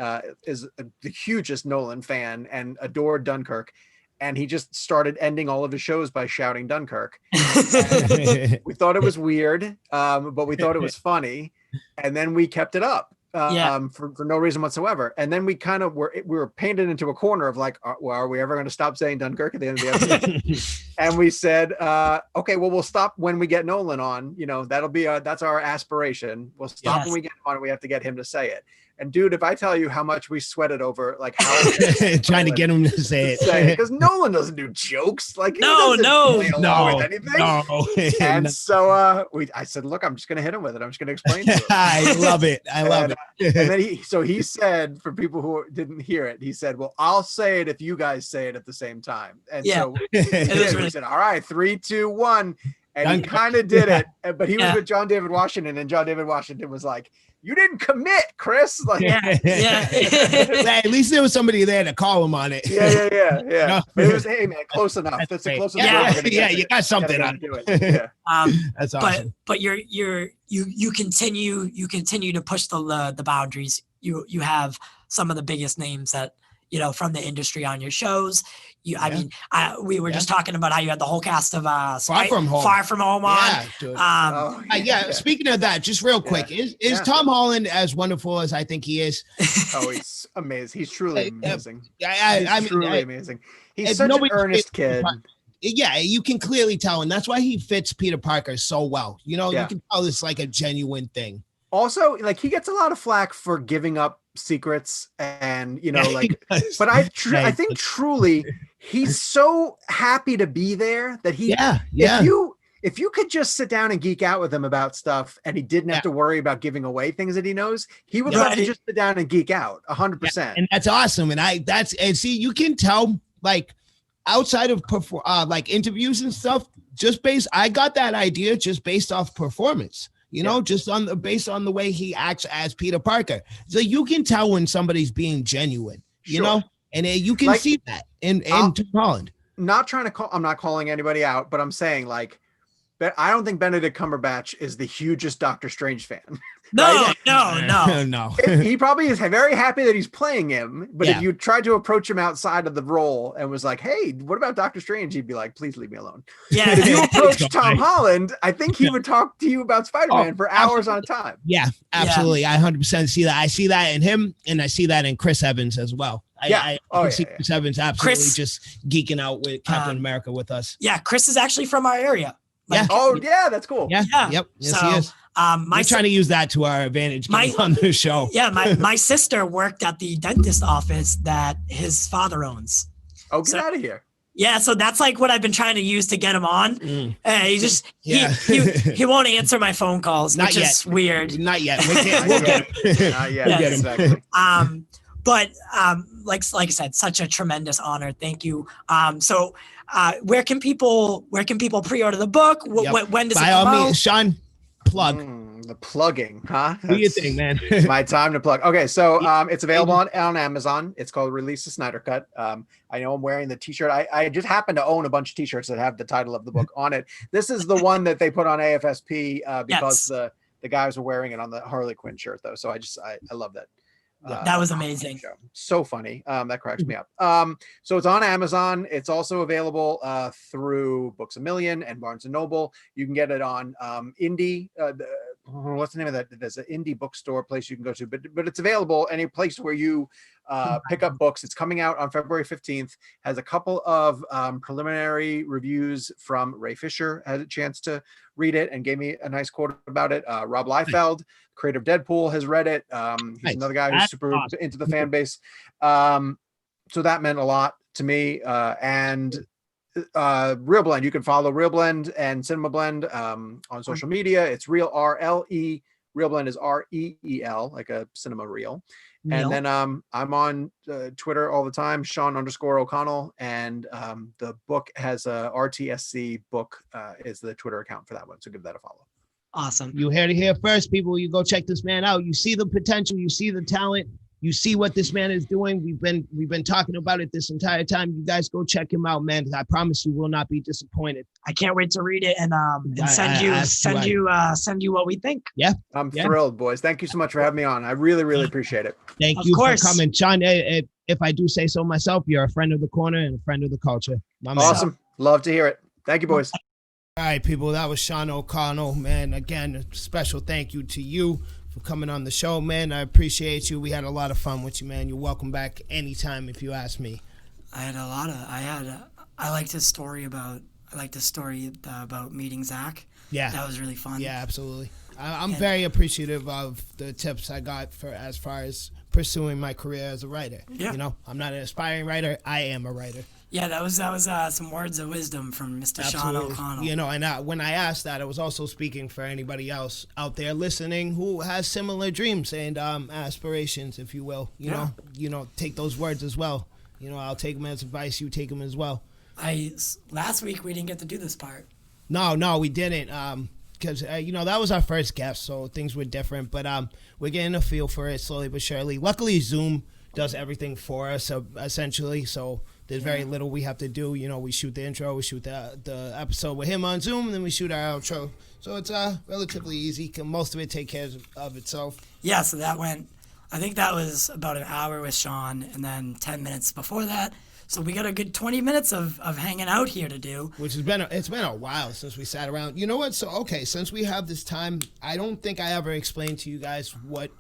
is the hugest Nolan fan and adored Dunkirk. And he just started ending all of his shows by shouting Dunkirk. We thought it was weird, but we thought it was funny. And then we kept it up for no reason whatsoever. And then we kind of we were painted into a corner of like, are we ever going to stop saying Dunkirk at the end of the episode? And we said, okay, well, we'll stop when we get Nolan on. That'll be that's our aspiration. We'll stop when we get him on. We have to get him to say it. And dude, if I tell you how much we sweated over, like how trying to get him to say it, because Nolan doesn't do jokes, like no, with anything. And so I said, look, I'm just gonna hit him with it. I'm just gonna explain to him. I love it. I love it. And then he said, for people who didn't hear it, he said, well, I'll say it if you guys say it at the same time. And so he said, all right, 3, 2, 1. And he kind of did it, but he was with John David Washington, and John David Washington was like, you didn't commit, Chris. Like, at least there was somebody there to call him on it. Yeah. No. But it was, hey man, close enough. That's the closest. Yeah, you got something on it. Yeah. That's awesome. But you continue to push the boundaries. You have some of the biggest names that from the industry on your shows. We were just talking about how you had the whole cast of Far From Home on. Speaking of that, just real quick, is Tom Holland as wonderful as I think he is? Oh, he's amazing. He's truly amazing. He's truly amazing. He's such an earnest kid. Yeah, you can clearly tell, and that's why he fits Peter Parker so well. You can tell it's like a genuine thing. Also, like, he gets a lot of flack for giving up secrets and, like, but I think truly he's so happy to be there that if you could just sit down and geek out with him about stuff and he didn't have to worry about giving away things that he knows, he would love to just sit down and geek out 100%. And that's awesome. And see, you can tell, like, outside of like interviews and stuff, I got that idea just based off performance. Just based on the way he acts as Peter Parker. So you can tell when somebody's being genuine, you know, and you can see that in Tom Holland. I'm not calling anybody out, but I'm saying, like, I don't think Benedict Cumberbatch is the hugest Doctor Strange fan. No. He probably is very happy that he's playing him, but if you tried to approach him outside of the role and was like, "Hey, what about Doctor Strange?" he'd be like, "Please leave me alone." Yeah. If you approach Tom Holland, I think he would talk to you about Spider-Man for hours on a time. Yeah, absolutely. I 100% see that. I see that in him, and I see that in Chris Evans as well. I can see Chris Evans absolutely just geeking out with Captain America with us. Yeah, Chris is actually from our area. Like, that's cool. Yeah. Yep. Yes, he is. We're trying to use that to our advantage on the show. Yeah, my sister worked at the dentist office that his father owns. Oh, get out of here. Yeah, so that's like what I've been trying to use to get him on. He won't answer my phone calls, which is weird. Not yet. We'll get him. Not yet. Exactly. But like I said, such a tremendous honor. Thank you. So where can people pre-order the book? When does it come out? Sean, plug. The plugging, huh? What do you think, man? My time to plug. Okay, so it's available on Amazon. It's called Release a Snyder Cut. I know I'm wearing the t-shirt. I just happen to own a bunch of t-shirts that have the title of the book on it. This is the one that they put on AFSP because the guys were wearing it on the Harley Quinn shirt, though. So I love that. That was amazing. So funny. That cracks me up. So it's on Amazon. It's also available through Books A Million and Barnes and Noble. You can get it on Indie. What's the name of that? There's an indie bookstore place you can go to, but it's available any place where you pick up books. It's coming out on February 15th. Has a couple of preliminary reviews from Ray Fisher. Had a chance to read it and gave me a nice quote about it. Rob Liefeld, creator of Deadpool, has read it. He's another guy who's super into the fan base. So that meant a lot to me. And Real Blend, you can follow Real Blend and Cinema Blend on social media. It's Real RLE. Real Blend is REEL, like a cinema reel. And then I'm on Twitter all the time, Sean_O'Connell, and the book has a RTSC book is the Twitter account for that one. So give that a follow. Awesome. You heard it here first, people. You go check this man out. You see the potential. You see the talent. You see what this man is doing. We've been talking about it this entire time. You guys go check him out, man. I promise you will not be disappointed. I can't wait to read it and send you what we think. Yeah, I'm thrilled, boys. Thank you so much for having me on. I really, really appreciate it. Thank you for coming, Sean. If I do say so myself, you're a friend of the corner and a friend of the culture. Awesome. Love to hear it. Thank you, boys. All right, people. That was Sean O'Connell, man. Again, a special thank you to you for coming on the show, man. I appreciate you. We had a lot of fun with you, man. You're welcome back anytime if you ask me. I liked his story about meeting Zach. Yeah, that was really fun. Yeah, absolutely. I'm very appreciative of the tips I got for as far as pursuing my career as a writer. Yeah. You know, I'm not an aspiring writer. I am a writer. Yeah, that was some words of wisdom from Mr. Sean O'Connell. You know, and when I asked that, I was also speaking for anybody else out there listening who has similar dreams and aspirations, if you will. You know, take those words as well. You know, I'll take them as advice. You take them as well. Last week we didn't get to do this part. No, we didn't. Because, that was our first guest, so things were different. But we're getting a feel for it slowly but surely. Luckily, Zoom does everything for us, essentially. So there's very little we have to do. You know, we shoot the intro, we shoot the episode with him on Zoom, and then we shoot our outro. So it's relatively easy. Most of it take care of itself. Yeah, so I think that was about an hour with Sean, and then 10 minutes before that. So we got a good 20 minutes of hanging out here to do. Which it's been a while since we sat around. You know what? So, okay, since we have this time, I don't think I ever explained to you guys what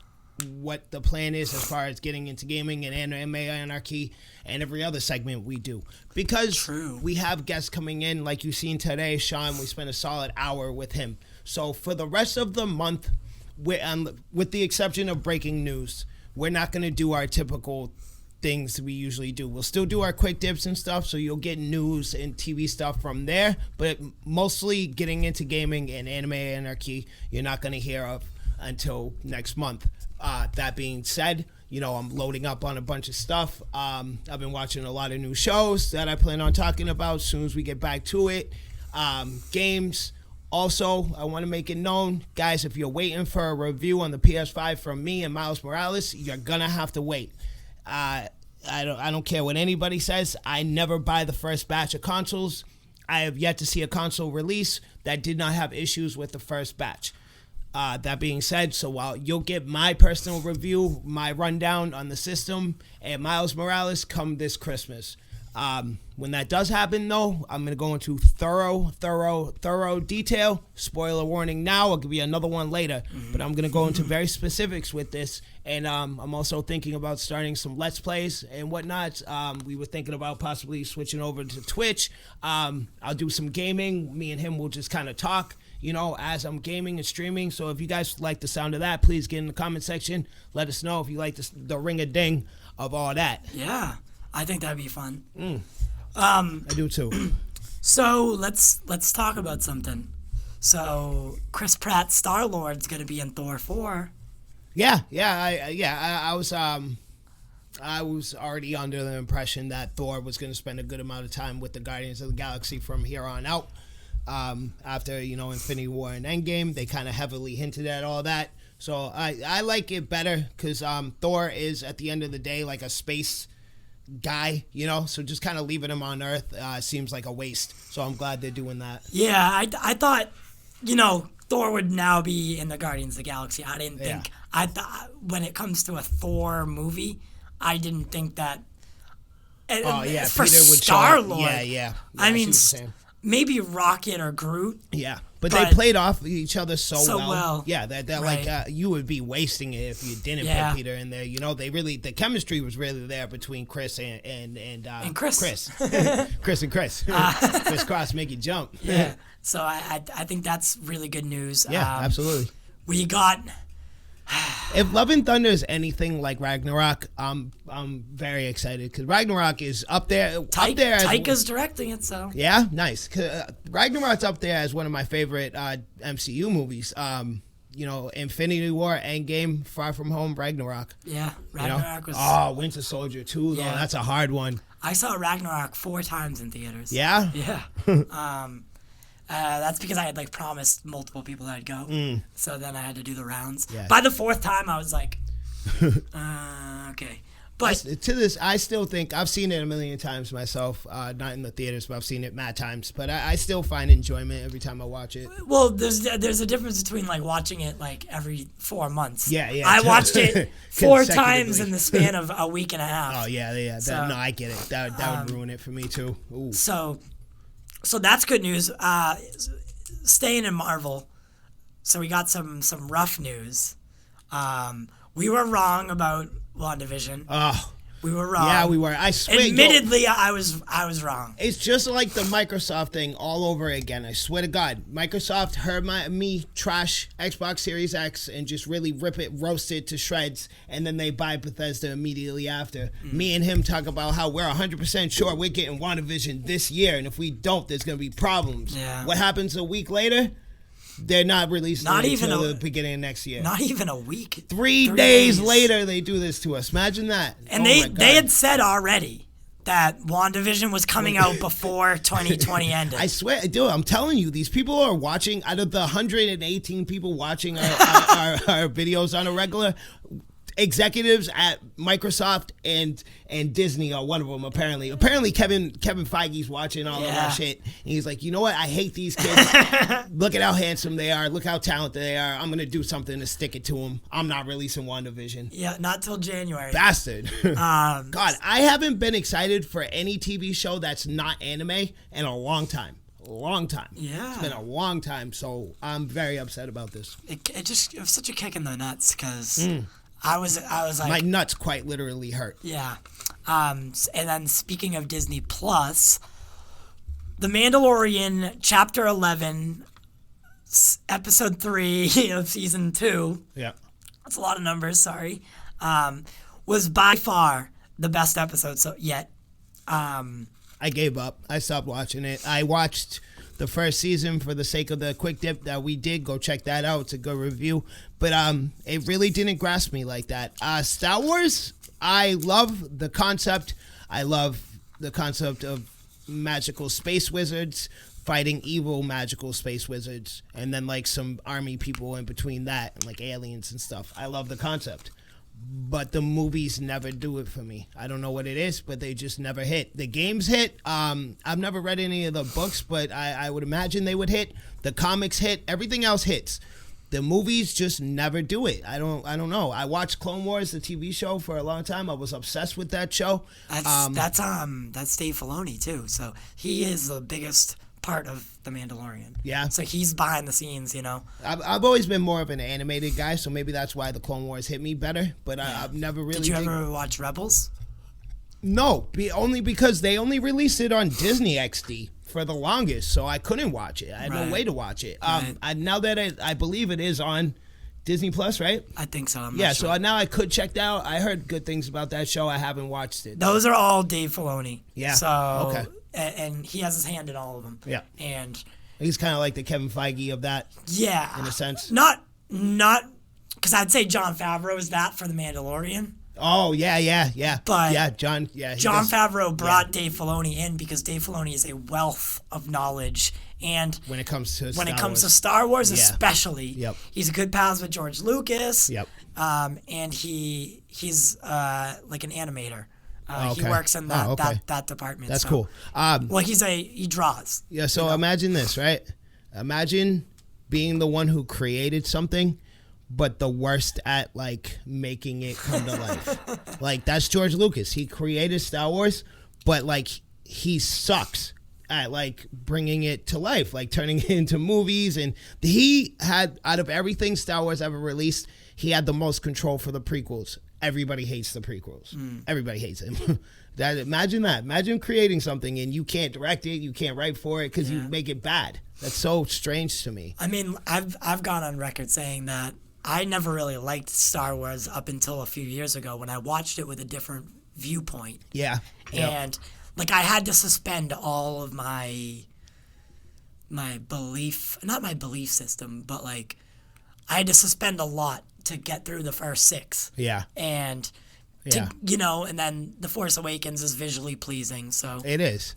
the plan is as far as getting into gaming and anime anarchy and every other segment we do. Because we have guests coming in, like you've seen today, Sean, we spent a solid hour with him. So for the rest of the month, with the exception of breaking news, we're not going to do our typical things we usually do. We'll still do our quick dips and stuff, so you'll get news and TV stuff from there, but mostly getting into gaming and anime anarchy, you're not going to hear of until next month. That being said, I'm loading up on a bunch of stuff. I've been watching a lot of new shows that I plan on talking about as soon as we get back to it. Games. Also, I want to make it known, guys, if you're waiting for a review on the PS5 from me and Miles Morales, you're going to have to wait. I don't care what anybody says. I never buy the first batch of consoles. I have yet to see a console release that did not have issues with the first batch. That being said, so while you'll get my personal review, my rundown on the system, and Miles Morales come this Christmas. When that does happen, though, I'm going to go into thorough detail. Spoiler warning now. I'll give you another one later. But I'm going to go into very specifics with this. And I'm also thinking about starting some Let's Plays and whatnot. We were thinking about possibly switching over to Twitch. I'll do some gaming. Me and him will just kind of talk, as I'm gaming and streaming. So if you guys like the sound of that, please get in the comment section. Let us know if you like the ring-a-ding of all that. Yeah. I think that'd be fun. I do too. So let's talk about something. So Chris Pratt, Star-Lord's gonna be in Thor 4. Yeah. I was already under the impression that Thor was gonna spend a good amount of time with the Guardians of the Galaxy from here on out. After Infinity War and Endgame, they kind of heavily hinted at all that. So I like it better because Thor is at the end of the day like a space guy, so just kind of leaving him on Earth seems like a waste. So I'm glad they're doing that. Yeah, I thought, Thor would now be in the Guardians of the Galaxy. I didn't think, I thought when it comes to a Thor movie, I didn't think that. For Peter would Star-Lord. Yeah. I mean, maybe Rocket or Groot. Yeah. But they played off each other so well. Yeah, that right. like you would be wasting it if you didn't put Peter in there. The chemistry was really there between Chris and Chris. Chris and Chris. Chris Cross make you jump. Yeah. So I think that's really good news. Yeah, absolutely. We got. If Love and Thunder is anything like Ragnarok, I'm very excited because Ragnarok is up there. Taika's directing it, so yeah, nice. Ragnarok's up there as one of my favorite MCU movies. Infinity War, Endgame, Far From Home, Ragnarok. Yeah, Ragnarok was. Oh, Winter Soldier 2, though. That's a hard one. I saw Ragnarok 4 times in theaters. Yeah? Yeah. That's because I had promised multiple people I'd go. So then I had to do the rounds. Yeah. By the 4th time, I was like, okay. But I still think I've seen it a million times myself. Not in the theaters, but I've seen it mad times. But I still find enjoyment every time I watch it. Well, there's a difference between watching it every 4 months. Yeah. I watched it 4 times in the span of a week and a half. Oh yeah. No, I get it. That would ruin it for me too. Ooh. So that's good news. Staying in Marvel, so we got some rough news. We were wrong about WandaVision. Oh, we were wrong. Yeah, we were. I swear. Admittedly, I was wrong. It's just like the Microsoft thing all over again. I swear to God, Microsoft heard me trash Xbox Series X and just really roast it to shreds, and then they buy Bethesda immediately after. Me and him talk about how we're 100% sure we're getting WandaVision this year, and if we don't, there's gonna be problems. Yeah. What happens a week later? They're not releasing it until the beginning of next year. Not even a week. 3 days later, they do this to us. Imagine that. And they had said already that WandaVision was coming out before 2020 ended. I swear, dude, I'm telling you, these people are watching, out of the 118 people watching our videos on a regular, executives at Microsoft and Disney are one of them, apparently. Apparently, Kevin Feige's watching all of our shit. And he's like, you know what? I hate these kids. Look at how handsome they are. Look how talented they are. I'm going to do something to stick it to them. I'm not releasing WandaVision. Yeah, not till January. Bastard. God, I haven't been excited for any TV show that's not anime in a long time. Yeah. It's been a long time, so I'm very upset about this. It was such a kick in the nuts because... I was like, my nuts quite literally hurt. Yeah. And then speaking of Disney Plus, The Mandalorian Chapter 11 episode 3 of season 2. Yeah. That's a lot of numbers. Sorry. Was by far the best episode yet. I gave up. I stopped watching it. I watched the first season for the sake of the quick dip that we did. Go check that out. It's a good review. But it really didn't grasp me like that. Star Wars, I love the concept. I love the concept of magical space wizards fighting evil magical space wizards, and then like some army people in between that, and like aliens and stuff. I love the concept. But the movies never do it for me. I don't know what it is, but they just never hit. The games hit. I've never read any of the books, but I would imagine they would hit. The comics hit. Everything else hits. The movies just never do it. I don't know. I watched Clone Wars, the TV show, for a long time. I was obsessed with that show. That's Dave Filoni too. So he is the biggest part of the Mandalorian. Yeah. So he's behind the scenes, you know. I've always been more of an animated guy, so maybe that's why the Clone Wars hit me better. But I've never really. Did you ever watch Rebels? No, only because they only released it on Disney XD for the longest, so I couldn't watch it. I had no way to watch it. Now that I believe it is on Disney Plus, right? I think so. I'm not sure. So now I could check that out. I heard good things about that show. I haven't watched it. Those are all Dave Filoni. Yeah. So okay. And he has his hand in all of them. Yeah. And he's kind of like the Kevin Feige of that. Yeah. In a sense. Not because I'd say Jon Favreau is that for the Mandalorian. Oh yeah. But Jon Favreau brought Dave Filoni in because Dave Filoni is a wealth of knowledge, and when it comes to Star Wars especially, Yep. He's good pals with George Lucas. Yep. And he's like an animator. Okay. He works in that department. That's cool. Well, he draws. Yeah. So imagine this, right? Imagine being the one who created something, but the worst at like making it come to life. Like that's George Lucas. He created Star Wars, but like he sucks at like bringing it to life, like turning it into movies. And he had, out of everything Star Wars ever released, he had the most control for the prequels. Everybody hates the prequels. Everybody hates him. Imagine that. Imagine creating something and you can't direct it, you can't write for it because you make it bad. That's so strange to me. I mean, I've gone on record saying that I never really liked Star Wars up until a few years ago when I watched it with a different viewpoint. Yeah. And like I had to suspend all of my belief, not my belief system, but like I had to suspend a lot to get through the first 6. Yeah. And and then The Force Awakens is visually pleasing, so it is.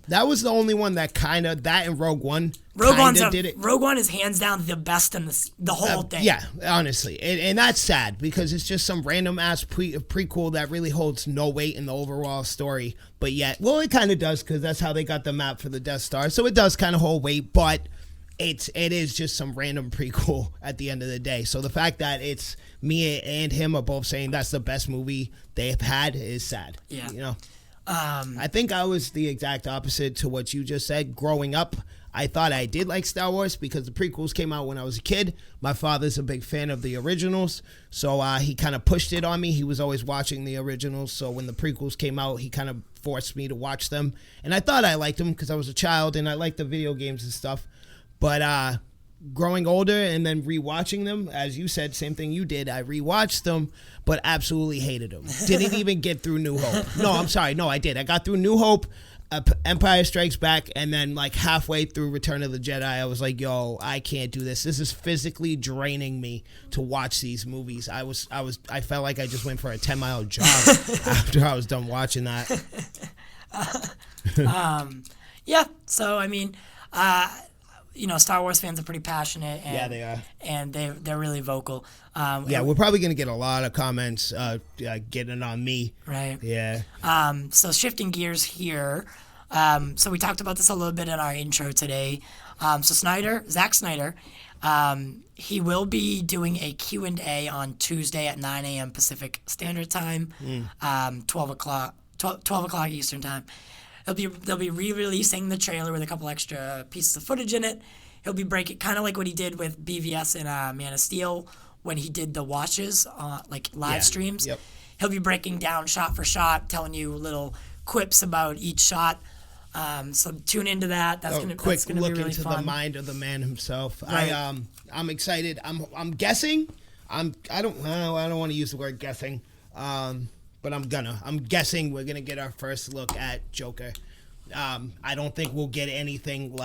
That was the only one that that and Rogue One did it. Rogue One is hands down the best in the whole thing. Yeah, honestly, and that's sad because it's just some random ass prequel that really holds no weight in the overall story. But yet, well, it kind of does because that's how they got the map for the Death Star, so it does kind of hold weight, but. It is just some random prequel at the end of the day. So the fact that it's me and him are both saying that's the best movie they've had is sad. Yeah. You know? I think I was the exact opposite to what you just said. Growing up, I thought I did like Star Wars because the prequels came out when I was a kid. My father's a big fan of the originals, so he kind of pushed it on me. He was always watching the originals, so when the prequels came out, he kind of forced me to watch them. And I thought I liked them because I was a child and I liked the video games and stuff. But growing older and then rewatching them, as you said, same thing you did. I rewatched them, but absolutely hated them. Didn't even get through New Hope. No, I'm sorry. No, I did. I got through New Hope, Empire Strikes Back, and then like halfway through Return of the Jedi, I was like, yo, I can't do this. This is physically draining me to watch these movies. I felt like I just went for a 10-mile jog after I was done watching that. Yeah. So I mean. Star Wars fans are pretty passionate. And, they are. And they're really vocal. We're probably going to get a lot of comments getting on me. Right. Yeah. So shifting gears here. So we talked about this a little bit in our intro today. So Zack Snyder, he will be doing a Q&A on Tuesday at 9 a.m. Pacific Standard Time, 12 o'clock Eastern Time. They'll be re-releasing the trailer with a couple extra pieces of footage in it. He'll be breaking, kind of like what he did with BVS and Man of Steel when he did the watches, like live streams. Yep. He'll be breaking down shot for shot, telling you little quips about each shot. So tune into that. That's gonna quick be look really into fun. the mind of the man himself. Right. I'm excited. I'm guessing. I don't want to use the word guessing. But I'm guessing we're gonna get our first look at Joker. I don't think we'll get anything.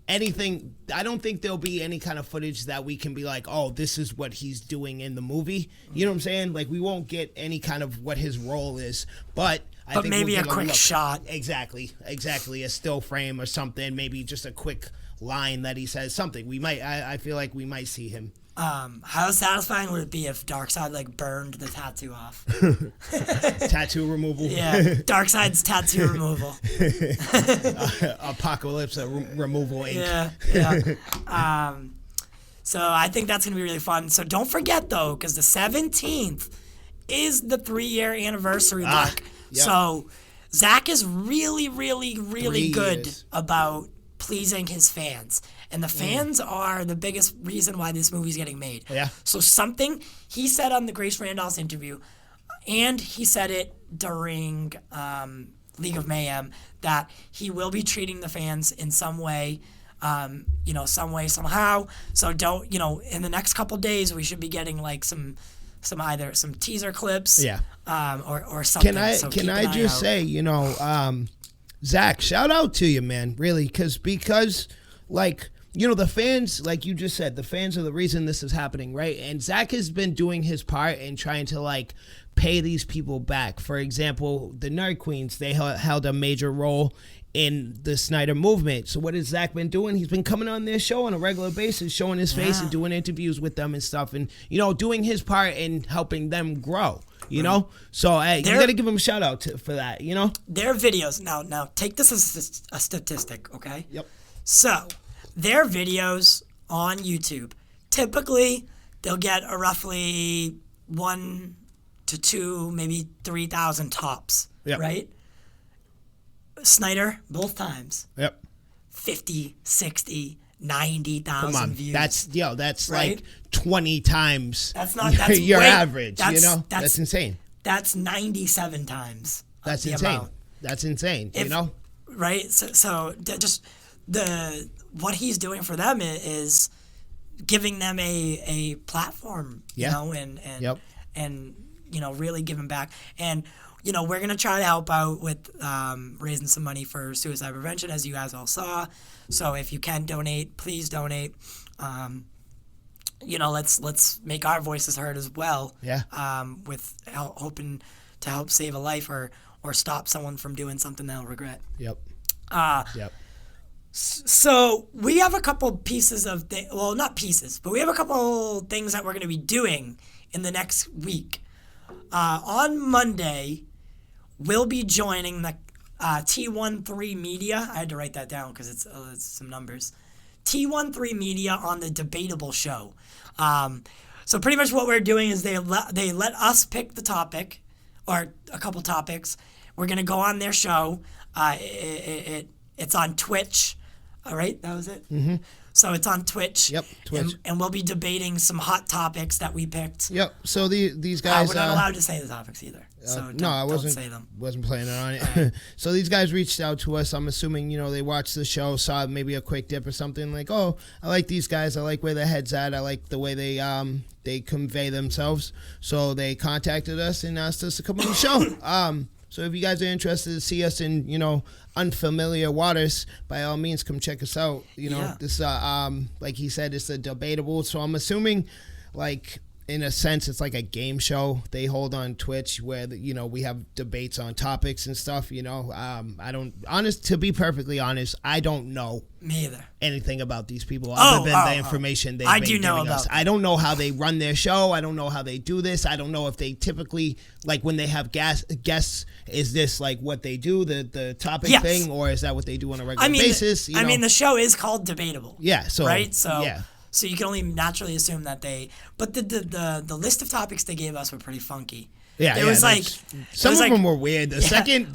I don't think there'll be any kind of footage that we can be like, oh, this is what he's doing in the movie. You know what I'm saying? Like, we won't get any kind of what his role is, but I think maybe we'll a get quick shot. Exactly. A still frame or something. Maybe just a quick line that he says something. We might. I feel like we might see him. How satisfying would it be if Darkseid like burned the tattoo off? Tattoo removal. Yeah, Darkseid's tattoo removal. Apocalypse removal ink. Yeah. So I think that's gonna be really fun. So don't forget though, because the 17th is the 3-year anniversary mark. Yep. So Zach is really, really, really 3 good years. about pleasing his fans. And the fans are the biggest reason why this movie's getting made. Yeah. So something he said on the Grace Randolph's interview, and he said it during League of Mayhem, that he will be treating the fans in some way, some way, somehow. So don't, in the next couple days, we should be getting like some either some teaser clips, or something. Can I just say, Zach, shout out to you, man, really, because like, the fans, like you just said, the fans are the reason this is happening, right? And Zach has been doing his part in trying to like pay these people back. For example, the Nerd Queens, they held a major role in the Snyder movement. So what has Zach been doing? He's been coming on their show on a regular basis, showing his face and doing interviews with them and stuff, and doing his part in helping them grow. So hey, you gotta give him a shout out for that. Their videos now take this as a statistic, okay? Yep. So their videos on YouTube, typically they'll get a roughly 1 to 2, maybe 3,000 tops. Yep. Right? Snyder, both times. Yep. 50, 60, 90,000 views. That's right? like 20 times your average, That's insane. That's 97 times. That's insane. Amount. That's insane, Right? So just what he's doing for them is giving them a platform, and really giving back. And we're going to try to help out with raising some money for suicide prevention, as you guys all saw. So if you can donate, please donate. Let's make our voices heard as well. Yeah. With hoping to help save a life or stop someone from doing something they'll regret. Yep. Yep. So we have a couple pieces of not pieces, but we have a couple things that we're going to be doing in the next week. On Monday, we'll be joining the T13 Media. I had to write that down because it's some numbers. T13 Media on the Debatable Show. So pretty much what we're doing is they let us pick the topic or a couple topics. We're going to go on their show. It's on Twitch. All right, that was it? Mm-hmm. So it's on Twitch. Yep, Twitch. And we'll be debating some hot topics that we picked. Yep, so these guys... we're not allowed to say the topics either. So I don't say them. Wasn't planning on it. Right. So these guys reached out to us. I'm assuming, they watched the show, saw maybe a quick dip or something, like, oh, I like these guys. I like where their head's at. I like the way they convey themselves. So they contacted us and asked us to come on the show. So if you guys are interested to see us in, unfamiliar waters, by all means, come check us out. This, like he said, it's a debatable. So I'm assuming, like, in a sense, it's like a game show they hold on Twitch where, we have debates on topics and stuff, to be perfectly honest, I don't know Me either. anything about these people other than the information they've been giving us. I don't know how they run their show. I don't know how they do this. I don't know if they typically, like when they have guests, is this like what they do, the topic thing, or is that what they do on a regular basis? The show is called Debatable. Yeah. So, right? So, yeah. So you can only naturally assume that but the list of topics they gave us were pretty funky. Yeah, it was like some of them were weird. The second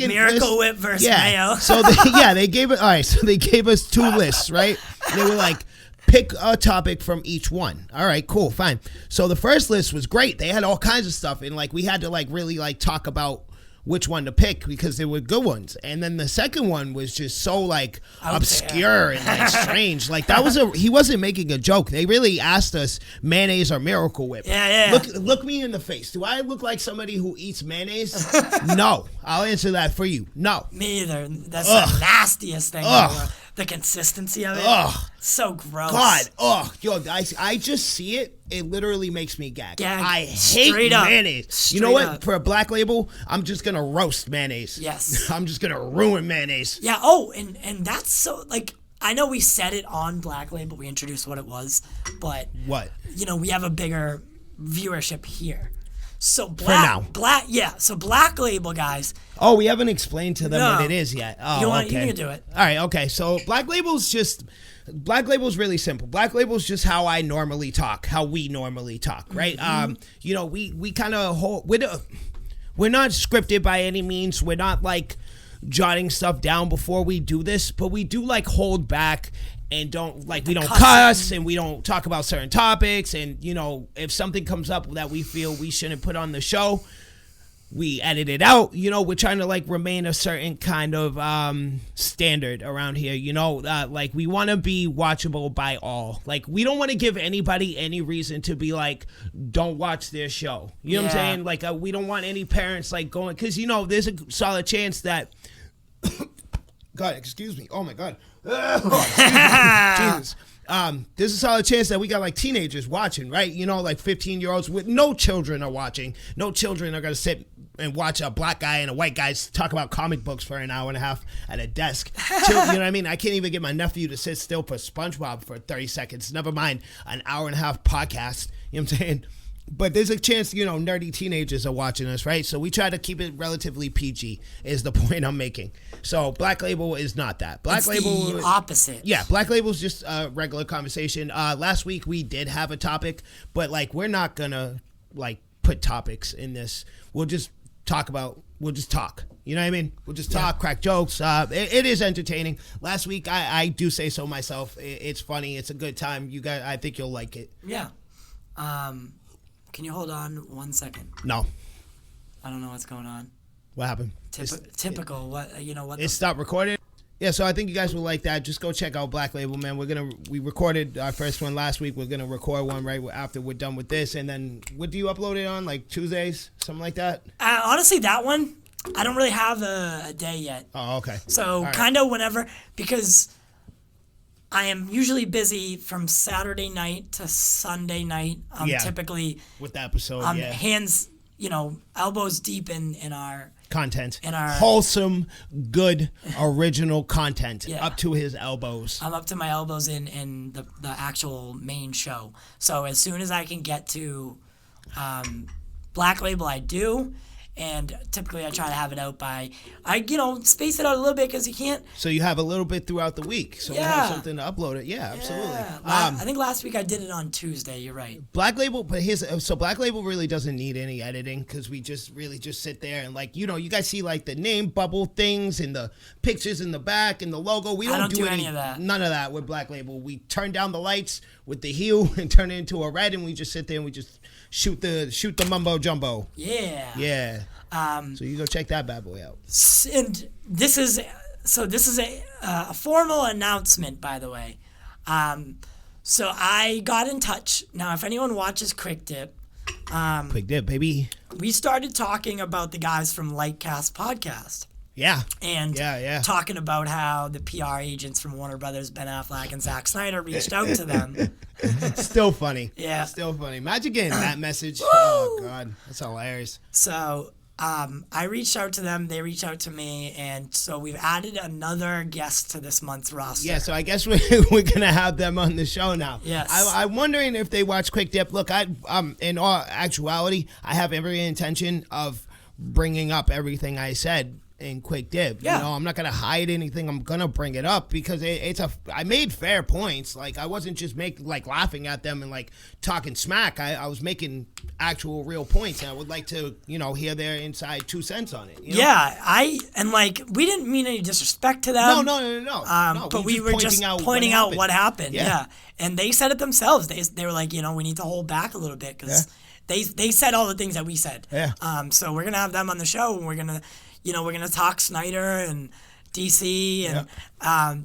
Miracle list, Whip versus Mayo. So they gave it. All right, so they gave us 2 lists, right? They were like, pick a topic from each one. All right, cool, fine. So the first list was great. They had all kinds of stuff, and like we had to like really like talk about which one to pick because they were good ones. And then the second one was just so like obscure and like strange. Like that was he wasn't making a joke. They really asked us mayonnaise or Miracle Whip. Yeah. Look me in the face. Do I look like somebody who eats mayonnaise? No. I'll answer that for you. No. Me either. That's the nastiest thing ever. The consistency of it. So gross. God. Yo, I just see it. It literally makes me gag. I hate mayonnaise. You know what? For a Black Label, I'm just going to roast mayonnaise. Yes. I'm just going to ruin mayonnaise. Yeah. Oh, and that's so, like, I know we said it on Black Label. We introduced what it was. But, what? You know, we have a bigger viewership here. So So Black Label, guys. Oh, we haven't explained to them what it is yet. Oh, you can do it. All right, okay. So Black Label's really simple. Black Label's just how I normally talk, how we normally talk, right? Mm-hmm. You know, we kind of we're not scripted by any means. We're not like jotting stuff down before we do this, but we do like hold back and we don't cuss and we don't talk about certain topics. And, you know, if something comes up that we feel we shouldn't put on the show, we edit it out. You know, we're trying to like remain a certain kind of standard around here. You know, like we want to be watchable by all. Like we don't want to give anybody any reason to be like, don't watch their show. You know what I'm saying? Like we don't want any parents like going, because, you know, there's a solid chance that God, excuse me. Oh my God. Jesus. There's a solid chance that we got like teenagers watching, right? You know, like 15-year-olds with no children are watching. No children are going to sit and watch a black guy and a white guy talk about comic books for an hour and a half at a desk. You know what I mean? I can't even get my nephew to sit still for SpongeBob for 30 seconds. Never mind an hour and a half podcast. You know what I'm saying? But there's a chance, you know, nerdy teenagers are watching us, right? So we try to keep it relatively PG is the point I'm making. So Black Label is not that. Black Label the opposite. Yeah, Black Label is just a regular conversation. Last week we did have a topic, but like we're not gonna like put topics in this. We'll just talk. You know what I mean? We'll just talk, crack jokes. It is entertaining. Last week I do say so myself. It's funny. It's a good time. You guys, I think you'll like it. Yeah. Can you hold on 1 second? No. I don't know what's going on. What happened? Typical. What you know? What? It stopped recording. Yeah, so I think you guys will like that. Just go check out Black Label, man. We recorded our first one last week. We're gonna record one right after we're done with this, and then what do you upload it on? Like Tuesdays, something like that. Honestly, that one I don't really have a day yet. Oh, okay. So kind of whenever, because I am usually busy from Saturday night to Sunday night. Typically with the episode. Hands, you know, elbows deep in our content. In our wholesome, good, original content. Yeah. Up to his elbows. I'm up to my elbows in the actual main show. So as soon as I can get to Black Label, I do. And typically I try to have it out by, space it out a little bit because you can't. So you have a little bit throughout the week. So we'll have something to upload it. Yeah, absolutely. I think last week I did it on Tuesday. You're right. Black Label, so Black Label really doesn't need any editing because we just sit there and like, you guys see like the name bubble things and the pictures in the back and the logo. We don't do any of that. None of that with Black Label. We turn down the lights with the hue and turn it into a red and we just sit there and we just shoot the mumbo jumbo. Yeah. So you go check that bad boy out. And this is a formal announcement, by the way. So I got in touch. Now, if anyone watches Quick Dip, Quick Dip, baby. We started talking about the guys from Lightcast Podcast. Yeah. And talking about how the PR agents from Warner Brothers, Ben Affleck and Zack Snyder, reached out to them. Still funny. Yeah. Still funny. Imagine getting that message. Oh, God. That's hilarious. So I reached out to them. They reached out to me. And so we've added another guest to this month's roster. Yeah, so I guess we're going to have them on the show now. Yes. I'm wondering if they watch Quick Dip. Look, in all actuality, I have every intention of bringing up everything I said in Quick Dip. Yeah. I'm not gonna hide anything. I'm gonna bring it up because I made fair points. Like I wasn't just laughing at them and like talking smack. I was making actual real points, and I would like to hear their inside 2 cents on it. Yeah, we didn't mean any disrespect to them. No. But we were just pointing out what happened. Yeah. And they said it themselves. They were like, we need to hold back a little bit because they said all the things that we said. Yeah. So we're gonna have them on the show, and we're gonna talk Snyder and DC, and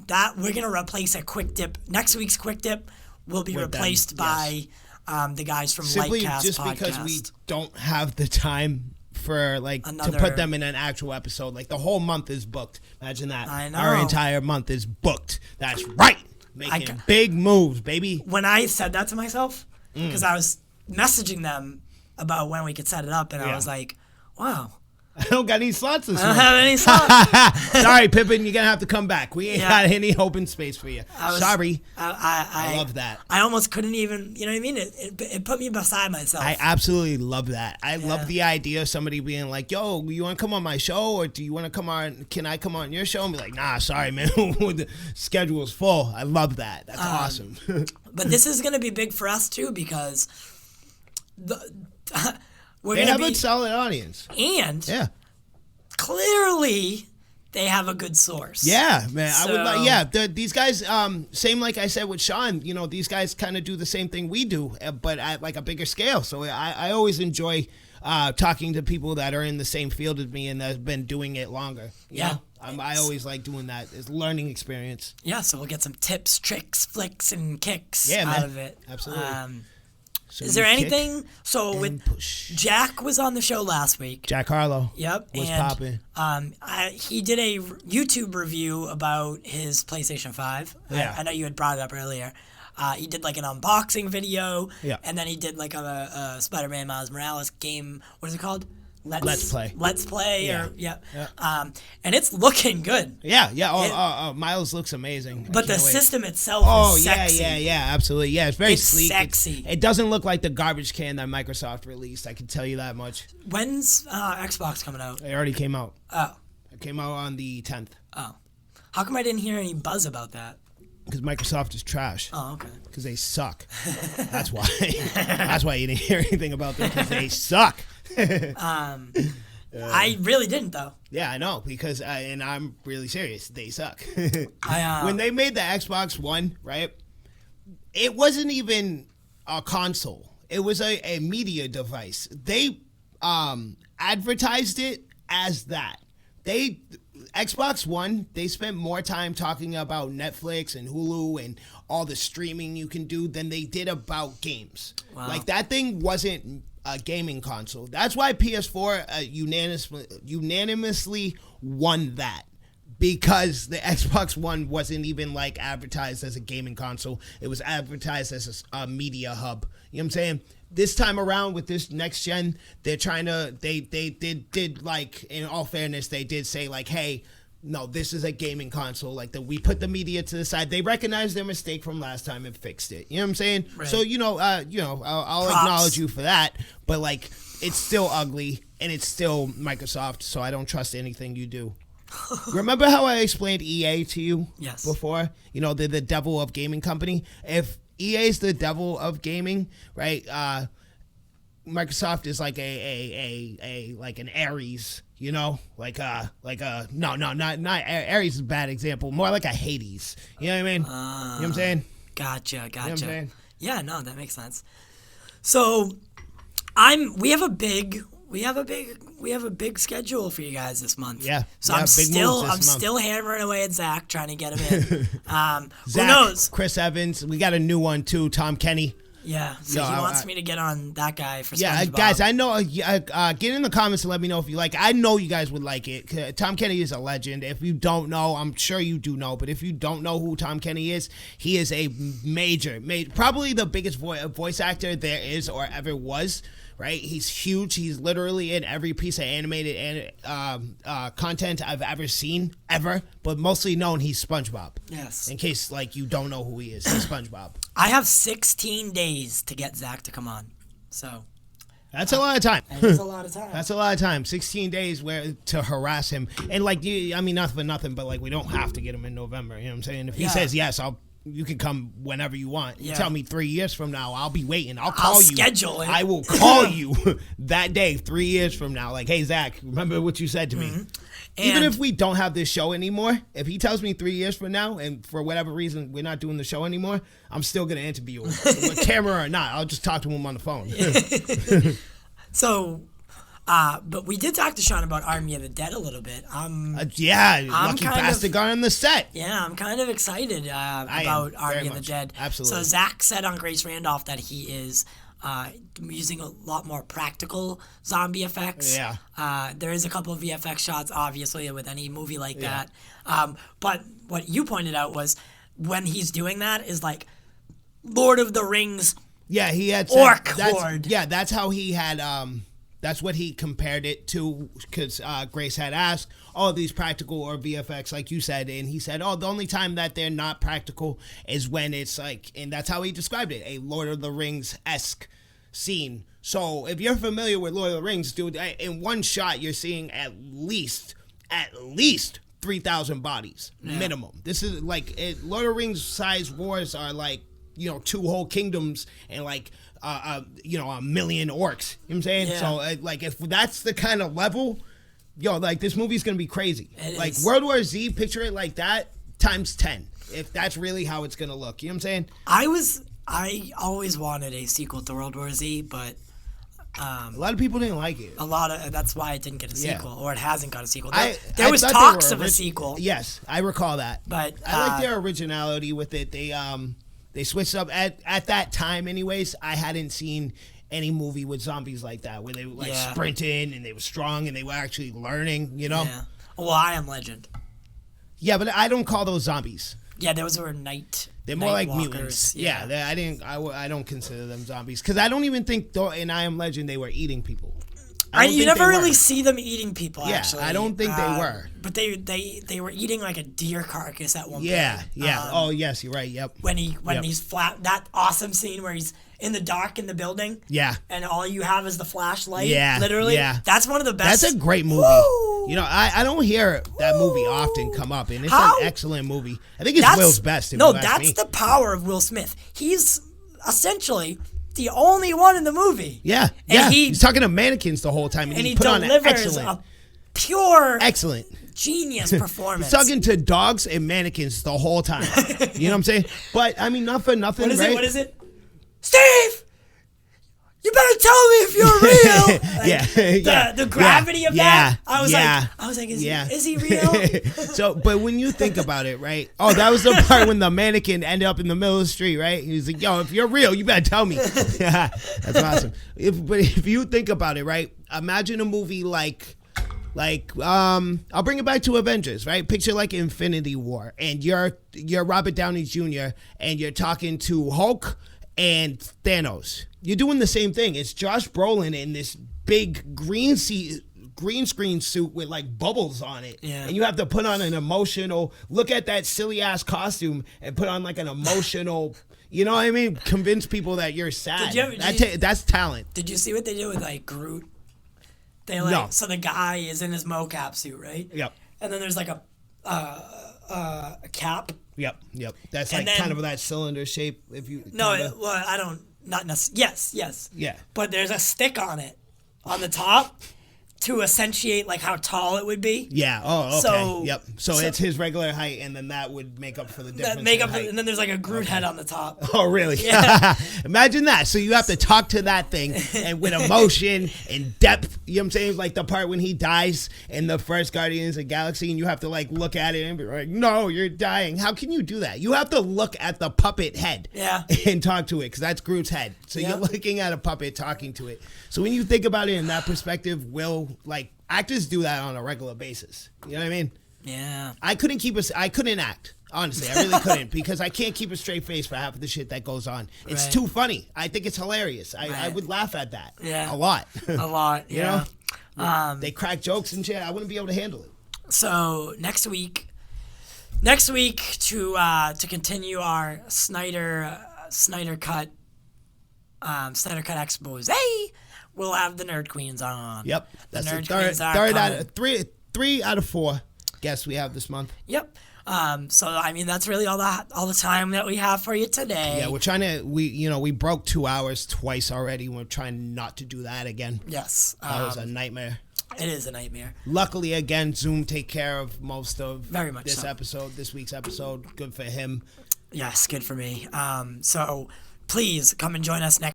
that we're gonna replace a quick dip. Next week's quick dip will be replaced by the guys from Simply Lightcast just podcast. because we don't have the time for to put them in an actual episode. Like the whole month is booked. Imagine that. I know. Our entire month is booked. That's right. Making big moves, baby. When I said that to myself, because I was messaging them about when we could set it up, and I was like, wow. I don't got any slots this I don't month. have any slots. Sorry, Pippin, you're gonna have to come back. We ain't got any open space for you. Sorry. I love that. I almost couldn't even, you know what I mean? It put me beside myself. I absolutely love that. I love the idea of somebody being like, yo, you want to come on my show, or do you want to come on, can I come on your show? And be like, nah, sorry, man. The schedule's full. I love that. That's awesome. But this is going to be big for us, too, because they have a solid audience. And clearly they have a good source. Yeah, man. I would like. These guys. Same like I said with Sean. You know, these guys kind of do the same thing we do, but at like a bigger scale. So I always enjoy talking to people that are in the same field as me and that have been doing it longer. You know? I always like doing that. It's a learning experience. Yeah, so we'll get some tips, tricks, flicks, and kicks out of it. Absolutely. So is there anything? So with Jack was on the show last week. Jack Harlow. Yep. Was popping. He did a YouTube review about his PlayStation 5. Yeah. I know you had brought it up earlier. He did like an unboxing video. Yeah. And then he did like a Spider-Man Miles Morales game. What is it called? Let's Play. Let's Play. And it's looking good. Yeah. Miles looks amazing. But the system itself is sexy. Yeah, absolutely. Yeah, it's very sleek. Sexy. It doesn't look like the garbage can that Microsoft released. I can tell you that much. When's Xbox coming out? It already came out. Oh. It came out on the 10th. Oh. How come I didn't hear any buzz about that? Because Microsoft is trash. Oh, okay. Because they suck. That's why. That's why you didn't hear anything about them, because they suck. I really didn't, though. Yeah, I know, because and I'm really serious. They suck. When they made the Xbox One, right, it wasn't even a console. It was a media device. They advertised it as that. Xbox One, they spent more time talking about Netflix and Hulu and all the streaming you can do than they did about games. Wow. Like, that thing wasn't a gaming console. That's why PS4 unanimously won that. Because the Xbox One wasn't even like advertised as a gaming console. It was advertised as a media hub. You know what I'm saying? This time around with this next gen, they're trying to, they did like, in all fairness, they did say like, hey, no, this is a gaming console. Like, we put the media to the side. They recognized their mistake from last time and fixed it. You know what I'm saying? Right. So, I'll acknowledge you for that. But like, it's still ugly and it's still Microsoft. So I don't trust anything you do. Remember how I explained EA to you before? You know, they're the devil of gaming company. If EA's the devil of gaming, right? Microsoft is like like an Ares, you know, not Ares is a bad example, more like a Hades. You know what I mean? You know what I'm saying? Gotcha. You know what I'm saying? Yeah, no, that makes sense. So we have a big schedule for you guys this month. Yeah. So I'm still hammering away at Zach trying to get him in. Zach, who knows? Chris Evans. We got a new one too. Tom Kenny. Yeah. So he wants me to get on that guy for SpongeBob. Yeah, guys, I know. Get in the comments and let me know if you like it. I know you guys would like it. Tom Kenny is a legend. If you don't know, I'm sure you do know. But if you don't know who Tom Kenny is, he is a major, probably the biggest voice actor there is or ever was. Right, he's huge. He's literally in every piece of animated content I've ever seen, ever. But mostly known, he's SpongeBob. Yes. In case like you don't know who he is, he's SpongeBob. I have 16 days to get Zach to come on, so that's a lot of time. That's a lot of time. That's a lot of time. 16 days to harass him, and like not for nothing, but like we don't have to get him in November. You know what I'm saying? If he says yes, you can come whenever you want. You tell me 3 years from now, I'll be waiting. I'll call you. Schedule it. I will call you that day, 3 years from now. Like, hey, Zach, remember what you said to me. Even if we don't have this show anymore, if he tells me 3 years from now, and for whatever reason we're not doing the show anymore, I'm still gonna interview him, with camera or not. I'll just talk to him on the phone. So, but we did talk to Sean about Army of the Dead a little bit. Lucky bastard got on the set. Yeah, I'm kind of excited about Army of the Dead. Absolutely. So Zach said on Grace Randolph that he is using a lot more practical zombie effects. Yeah. There is a couple of VFX shots, obviously, with any movie like that. But what you pointed out was when he's doing that is like Lord of the Rings. Yeah, he had orc horde. Yeah, that's how he had. That's what he compared it to, because Grace had asked, "Oh, these practical or VFX, like you said," and he said, "Oh, the only time that they're not practical is when it's like," and that's how he described it, a Lord of the Rings-esque scene. So if you're familiar with Lord of the Rings, dude, in one shot you're seeing at least 3,000 bodies minimum. This is like Lord of the Rings size wars are like, 2 whole kingdoms and like a million orcs. You know what I'm saying? Yeah. So like if that's the kind of level, like this movie's gonna be crazy. It is. World War Z, picture it like that times 10. If that's really how it's gonna look. You know what I'm saying? I always wanted a sequel to World War Z, but a lot of people didn't like it. That's why it didn't get a sequel, or it hasn't got a sequel. There was talks of a sequel. Yes, I recall that. But I like their originality with it. They switched up at that time. Anyways, I hadn't seen any movie with zombies like that, where they were like sprinting and they were strong and they were actually learning. Yeah. Well, I Am Legend. Yeah, but I don't call those zombies. Yeah, those were They're more like walkers. Mutants. Yeah, I don't consider them zombies, because I don't even think in I Am Legend they were eating people. You never really see them eating people. Yeah, actually, I don't think they were. But they were eating like a deer carcass at one point. Yeah. Oh yes, you're right. Yep. When he's flat, that awesome scene where he's in the dark in the building. Yeah. And all you have is the flashlight. Yeah. Literally. Yeah. That's one of the best. That's a great movie. Woo! I don't hear that movie often come up, and it's an excellent movie. I think it's Will's best. That's the power of Will Smith. He's essentially the only one in the movie. Yeah, and he's talking to mannequins the whole time, and he put delivers on a pure, excellent, genius performance. He's talking to dogs and mannequins the whole time. You know what I'm saying? But I mean, not for nothing. What is it? Steve, you better tell me if you're real. The gravity of that. I was like, is he real? So, but when you think about it, right? Oh, that was the part when the mannequin ended up in the middle of the street, right? He was like, "Yo, if you're real, you better tell me." That's awesome. But if you think about it, right? Imagine a movie like I'll bring it back to Avengers, right? Picture like Infinity War, and you're Robert Downey Jr. and you're talking to Hulk and Thanos. You're doing the same thing. It's Josh Brolin in this big green screen suit with like bubbles on it. Yeah. And you have to put on an emotional, look at that silly ass costume and put on like an emotional, you know what I mean? Convince people that you're sad. That's talent. Did you see what they did with like Groot? So the guy is in his mocap suit, right? Yep. And then there's like a cap. Yep. That's like kind of that cylinder shape. I don't. Not necessarily. Yes. Yeah. But there's a stick on it, on the top, to accentuate like how tall it would be. Yeah. Oh, okay. So it's his regular height, and then that would make up for the difference. And then there's like a Groot head on the top. Oh, really? Yeah. Imagine that. So you have to talk to that thing and with emotion and depth. You know what I'm saying? Like the part when he dies in the first Guardians of the Galaxy, and you have to like look at it and be like, "No, you're dying." How can you do that? You have to look at the puppet head. Yeah. And talk to it, because that's Groot's head. So you're looking at a puppet talking to it. So when you think about it in that perspective, like actors do that on a regular basis. You know what I mean? Yeah. I couldn't act. Honestly, I really couldn't, because I can't keep a straight face for half of the shit that goes on. It's too funny. I think it's hilarious. I would laugh at that. Yeah. A lot. A lot. Yeah. You know? They crack jokes and shit. I wouldn't be able to handle it. So next week to continue our SnyderCut expose, we'll have the Nerd Queens on. Yep. That's the the third out of three out of 4 guests we have this month. Yep. So I mean, that's really all the time that we have for you today. Yeah, we're trying to we broke 2 hours twice already. We're trying not to do that again. Yes. That was a nightmare. It is a nightmare. Luckily, again, Zoom take care of most of Very much this week's episode. Good for him. Yes, good for me. So please come and join us next.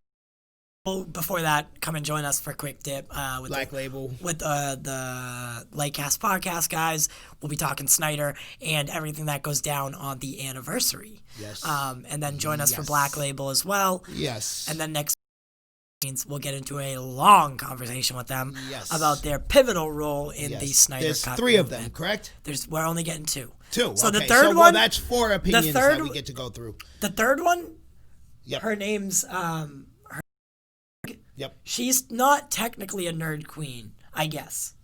Before that, come and join us for a quick dip with Black Label. With the Lightcast podcast guys. We'll be talking Snyder and everything that goes down on the anniversary. Yes. And then join us for Black Label as well. Yes. And then next we'll get into a long conversation with them about their pivotal role in the Snyder There's Cut 3 of them, correct? We're only getting 2. 2. So okay. the third one, one, that's 4 opinions that we get to go through. The third one, yep. Her name's Yep. She's not technically a nerd queen, I guess.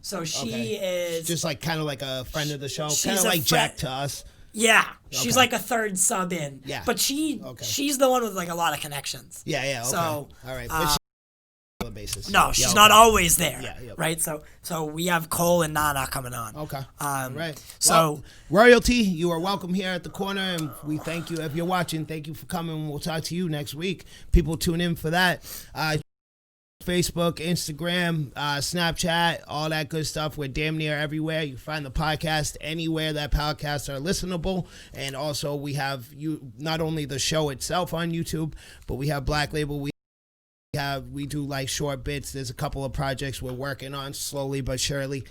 So she is just like kind of like a friend of the show, kind of like Jack to us. Yeah, she's like a third sub in. Yeah, but she's the one with like a lot of connections. Yeah. Okay. So all right, but basis. No, she's not always there. Yeah. Right. So we have Cole and Nana coming on. Okay. Right. So well, royalty, you are welcome here at the corner, and we thank you if you're watching. Thank you for coming. We'll talk to you next week. People tune in for that. Facebook, Instagram, Snapchat, all that good stuff. We're damn near everywhere. You find the podcast anywhere that podcasts are listenable. And also we have not only the show itself on YouTube, but we have Black Label. We do like short bits. There's a couple of projects we're working on slowly but surely.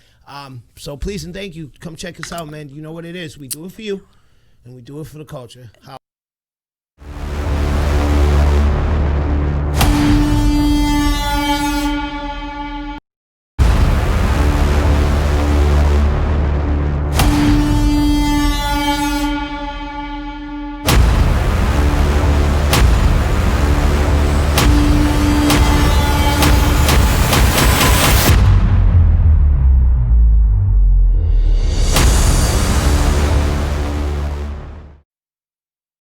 So please and thank you. Come check us out, man. You know what it is. We do it for you, and we do it for the culture.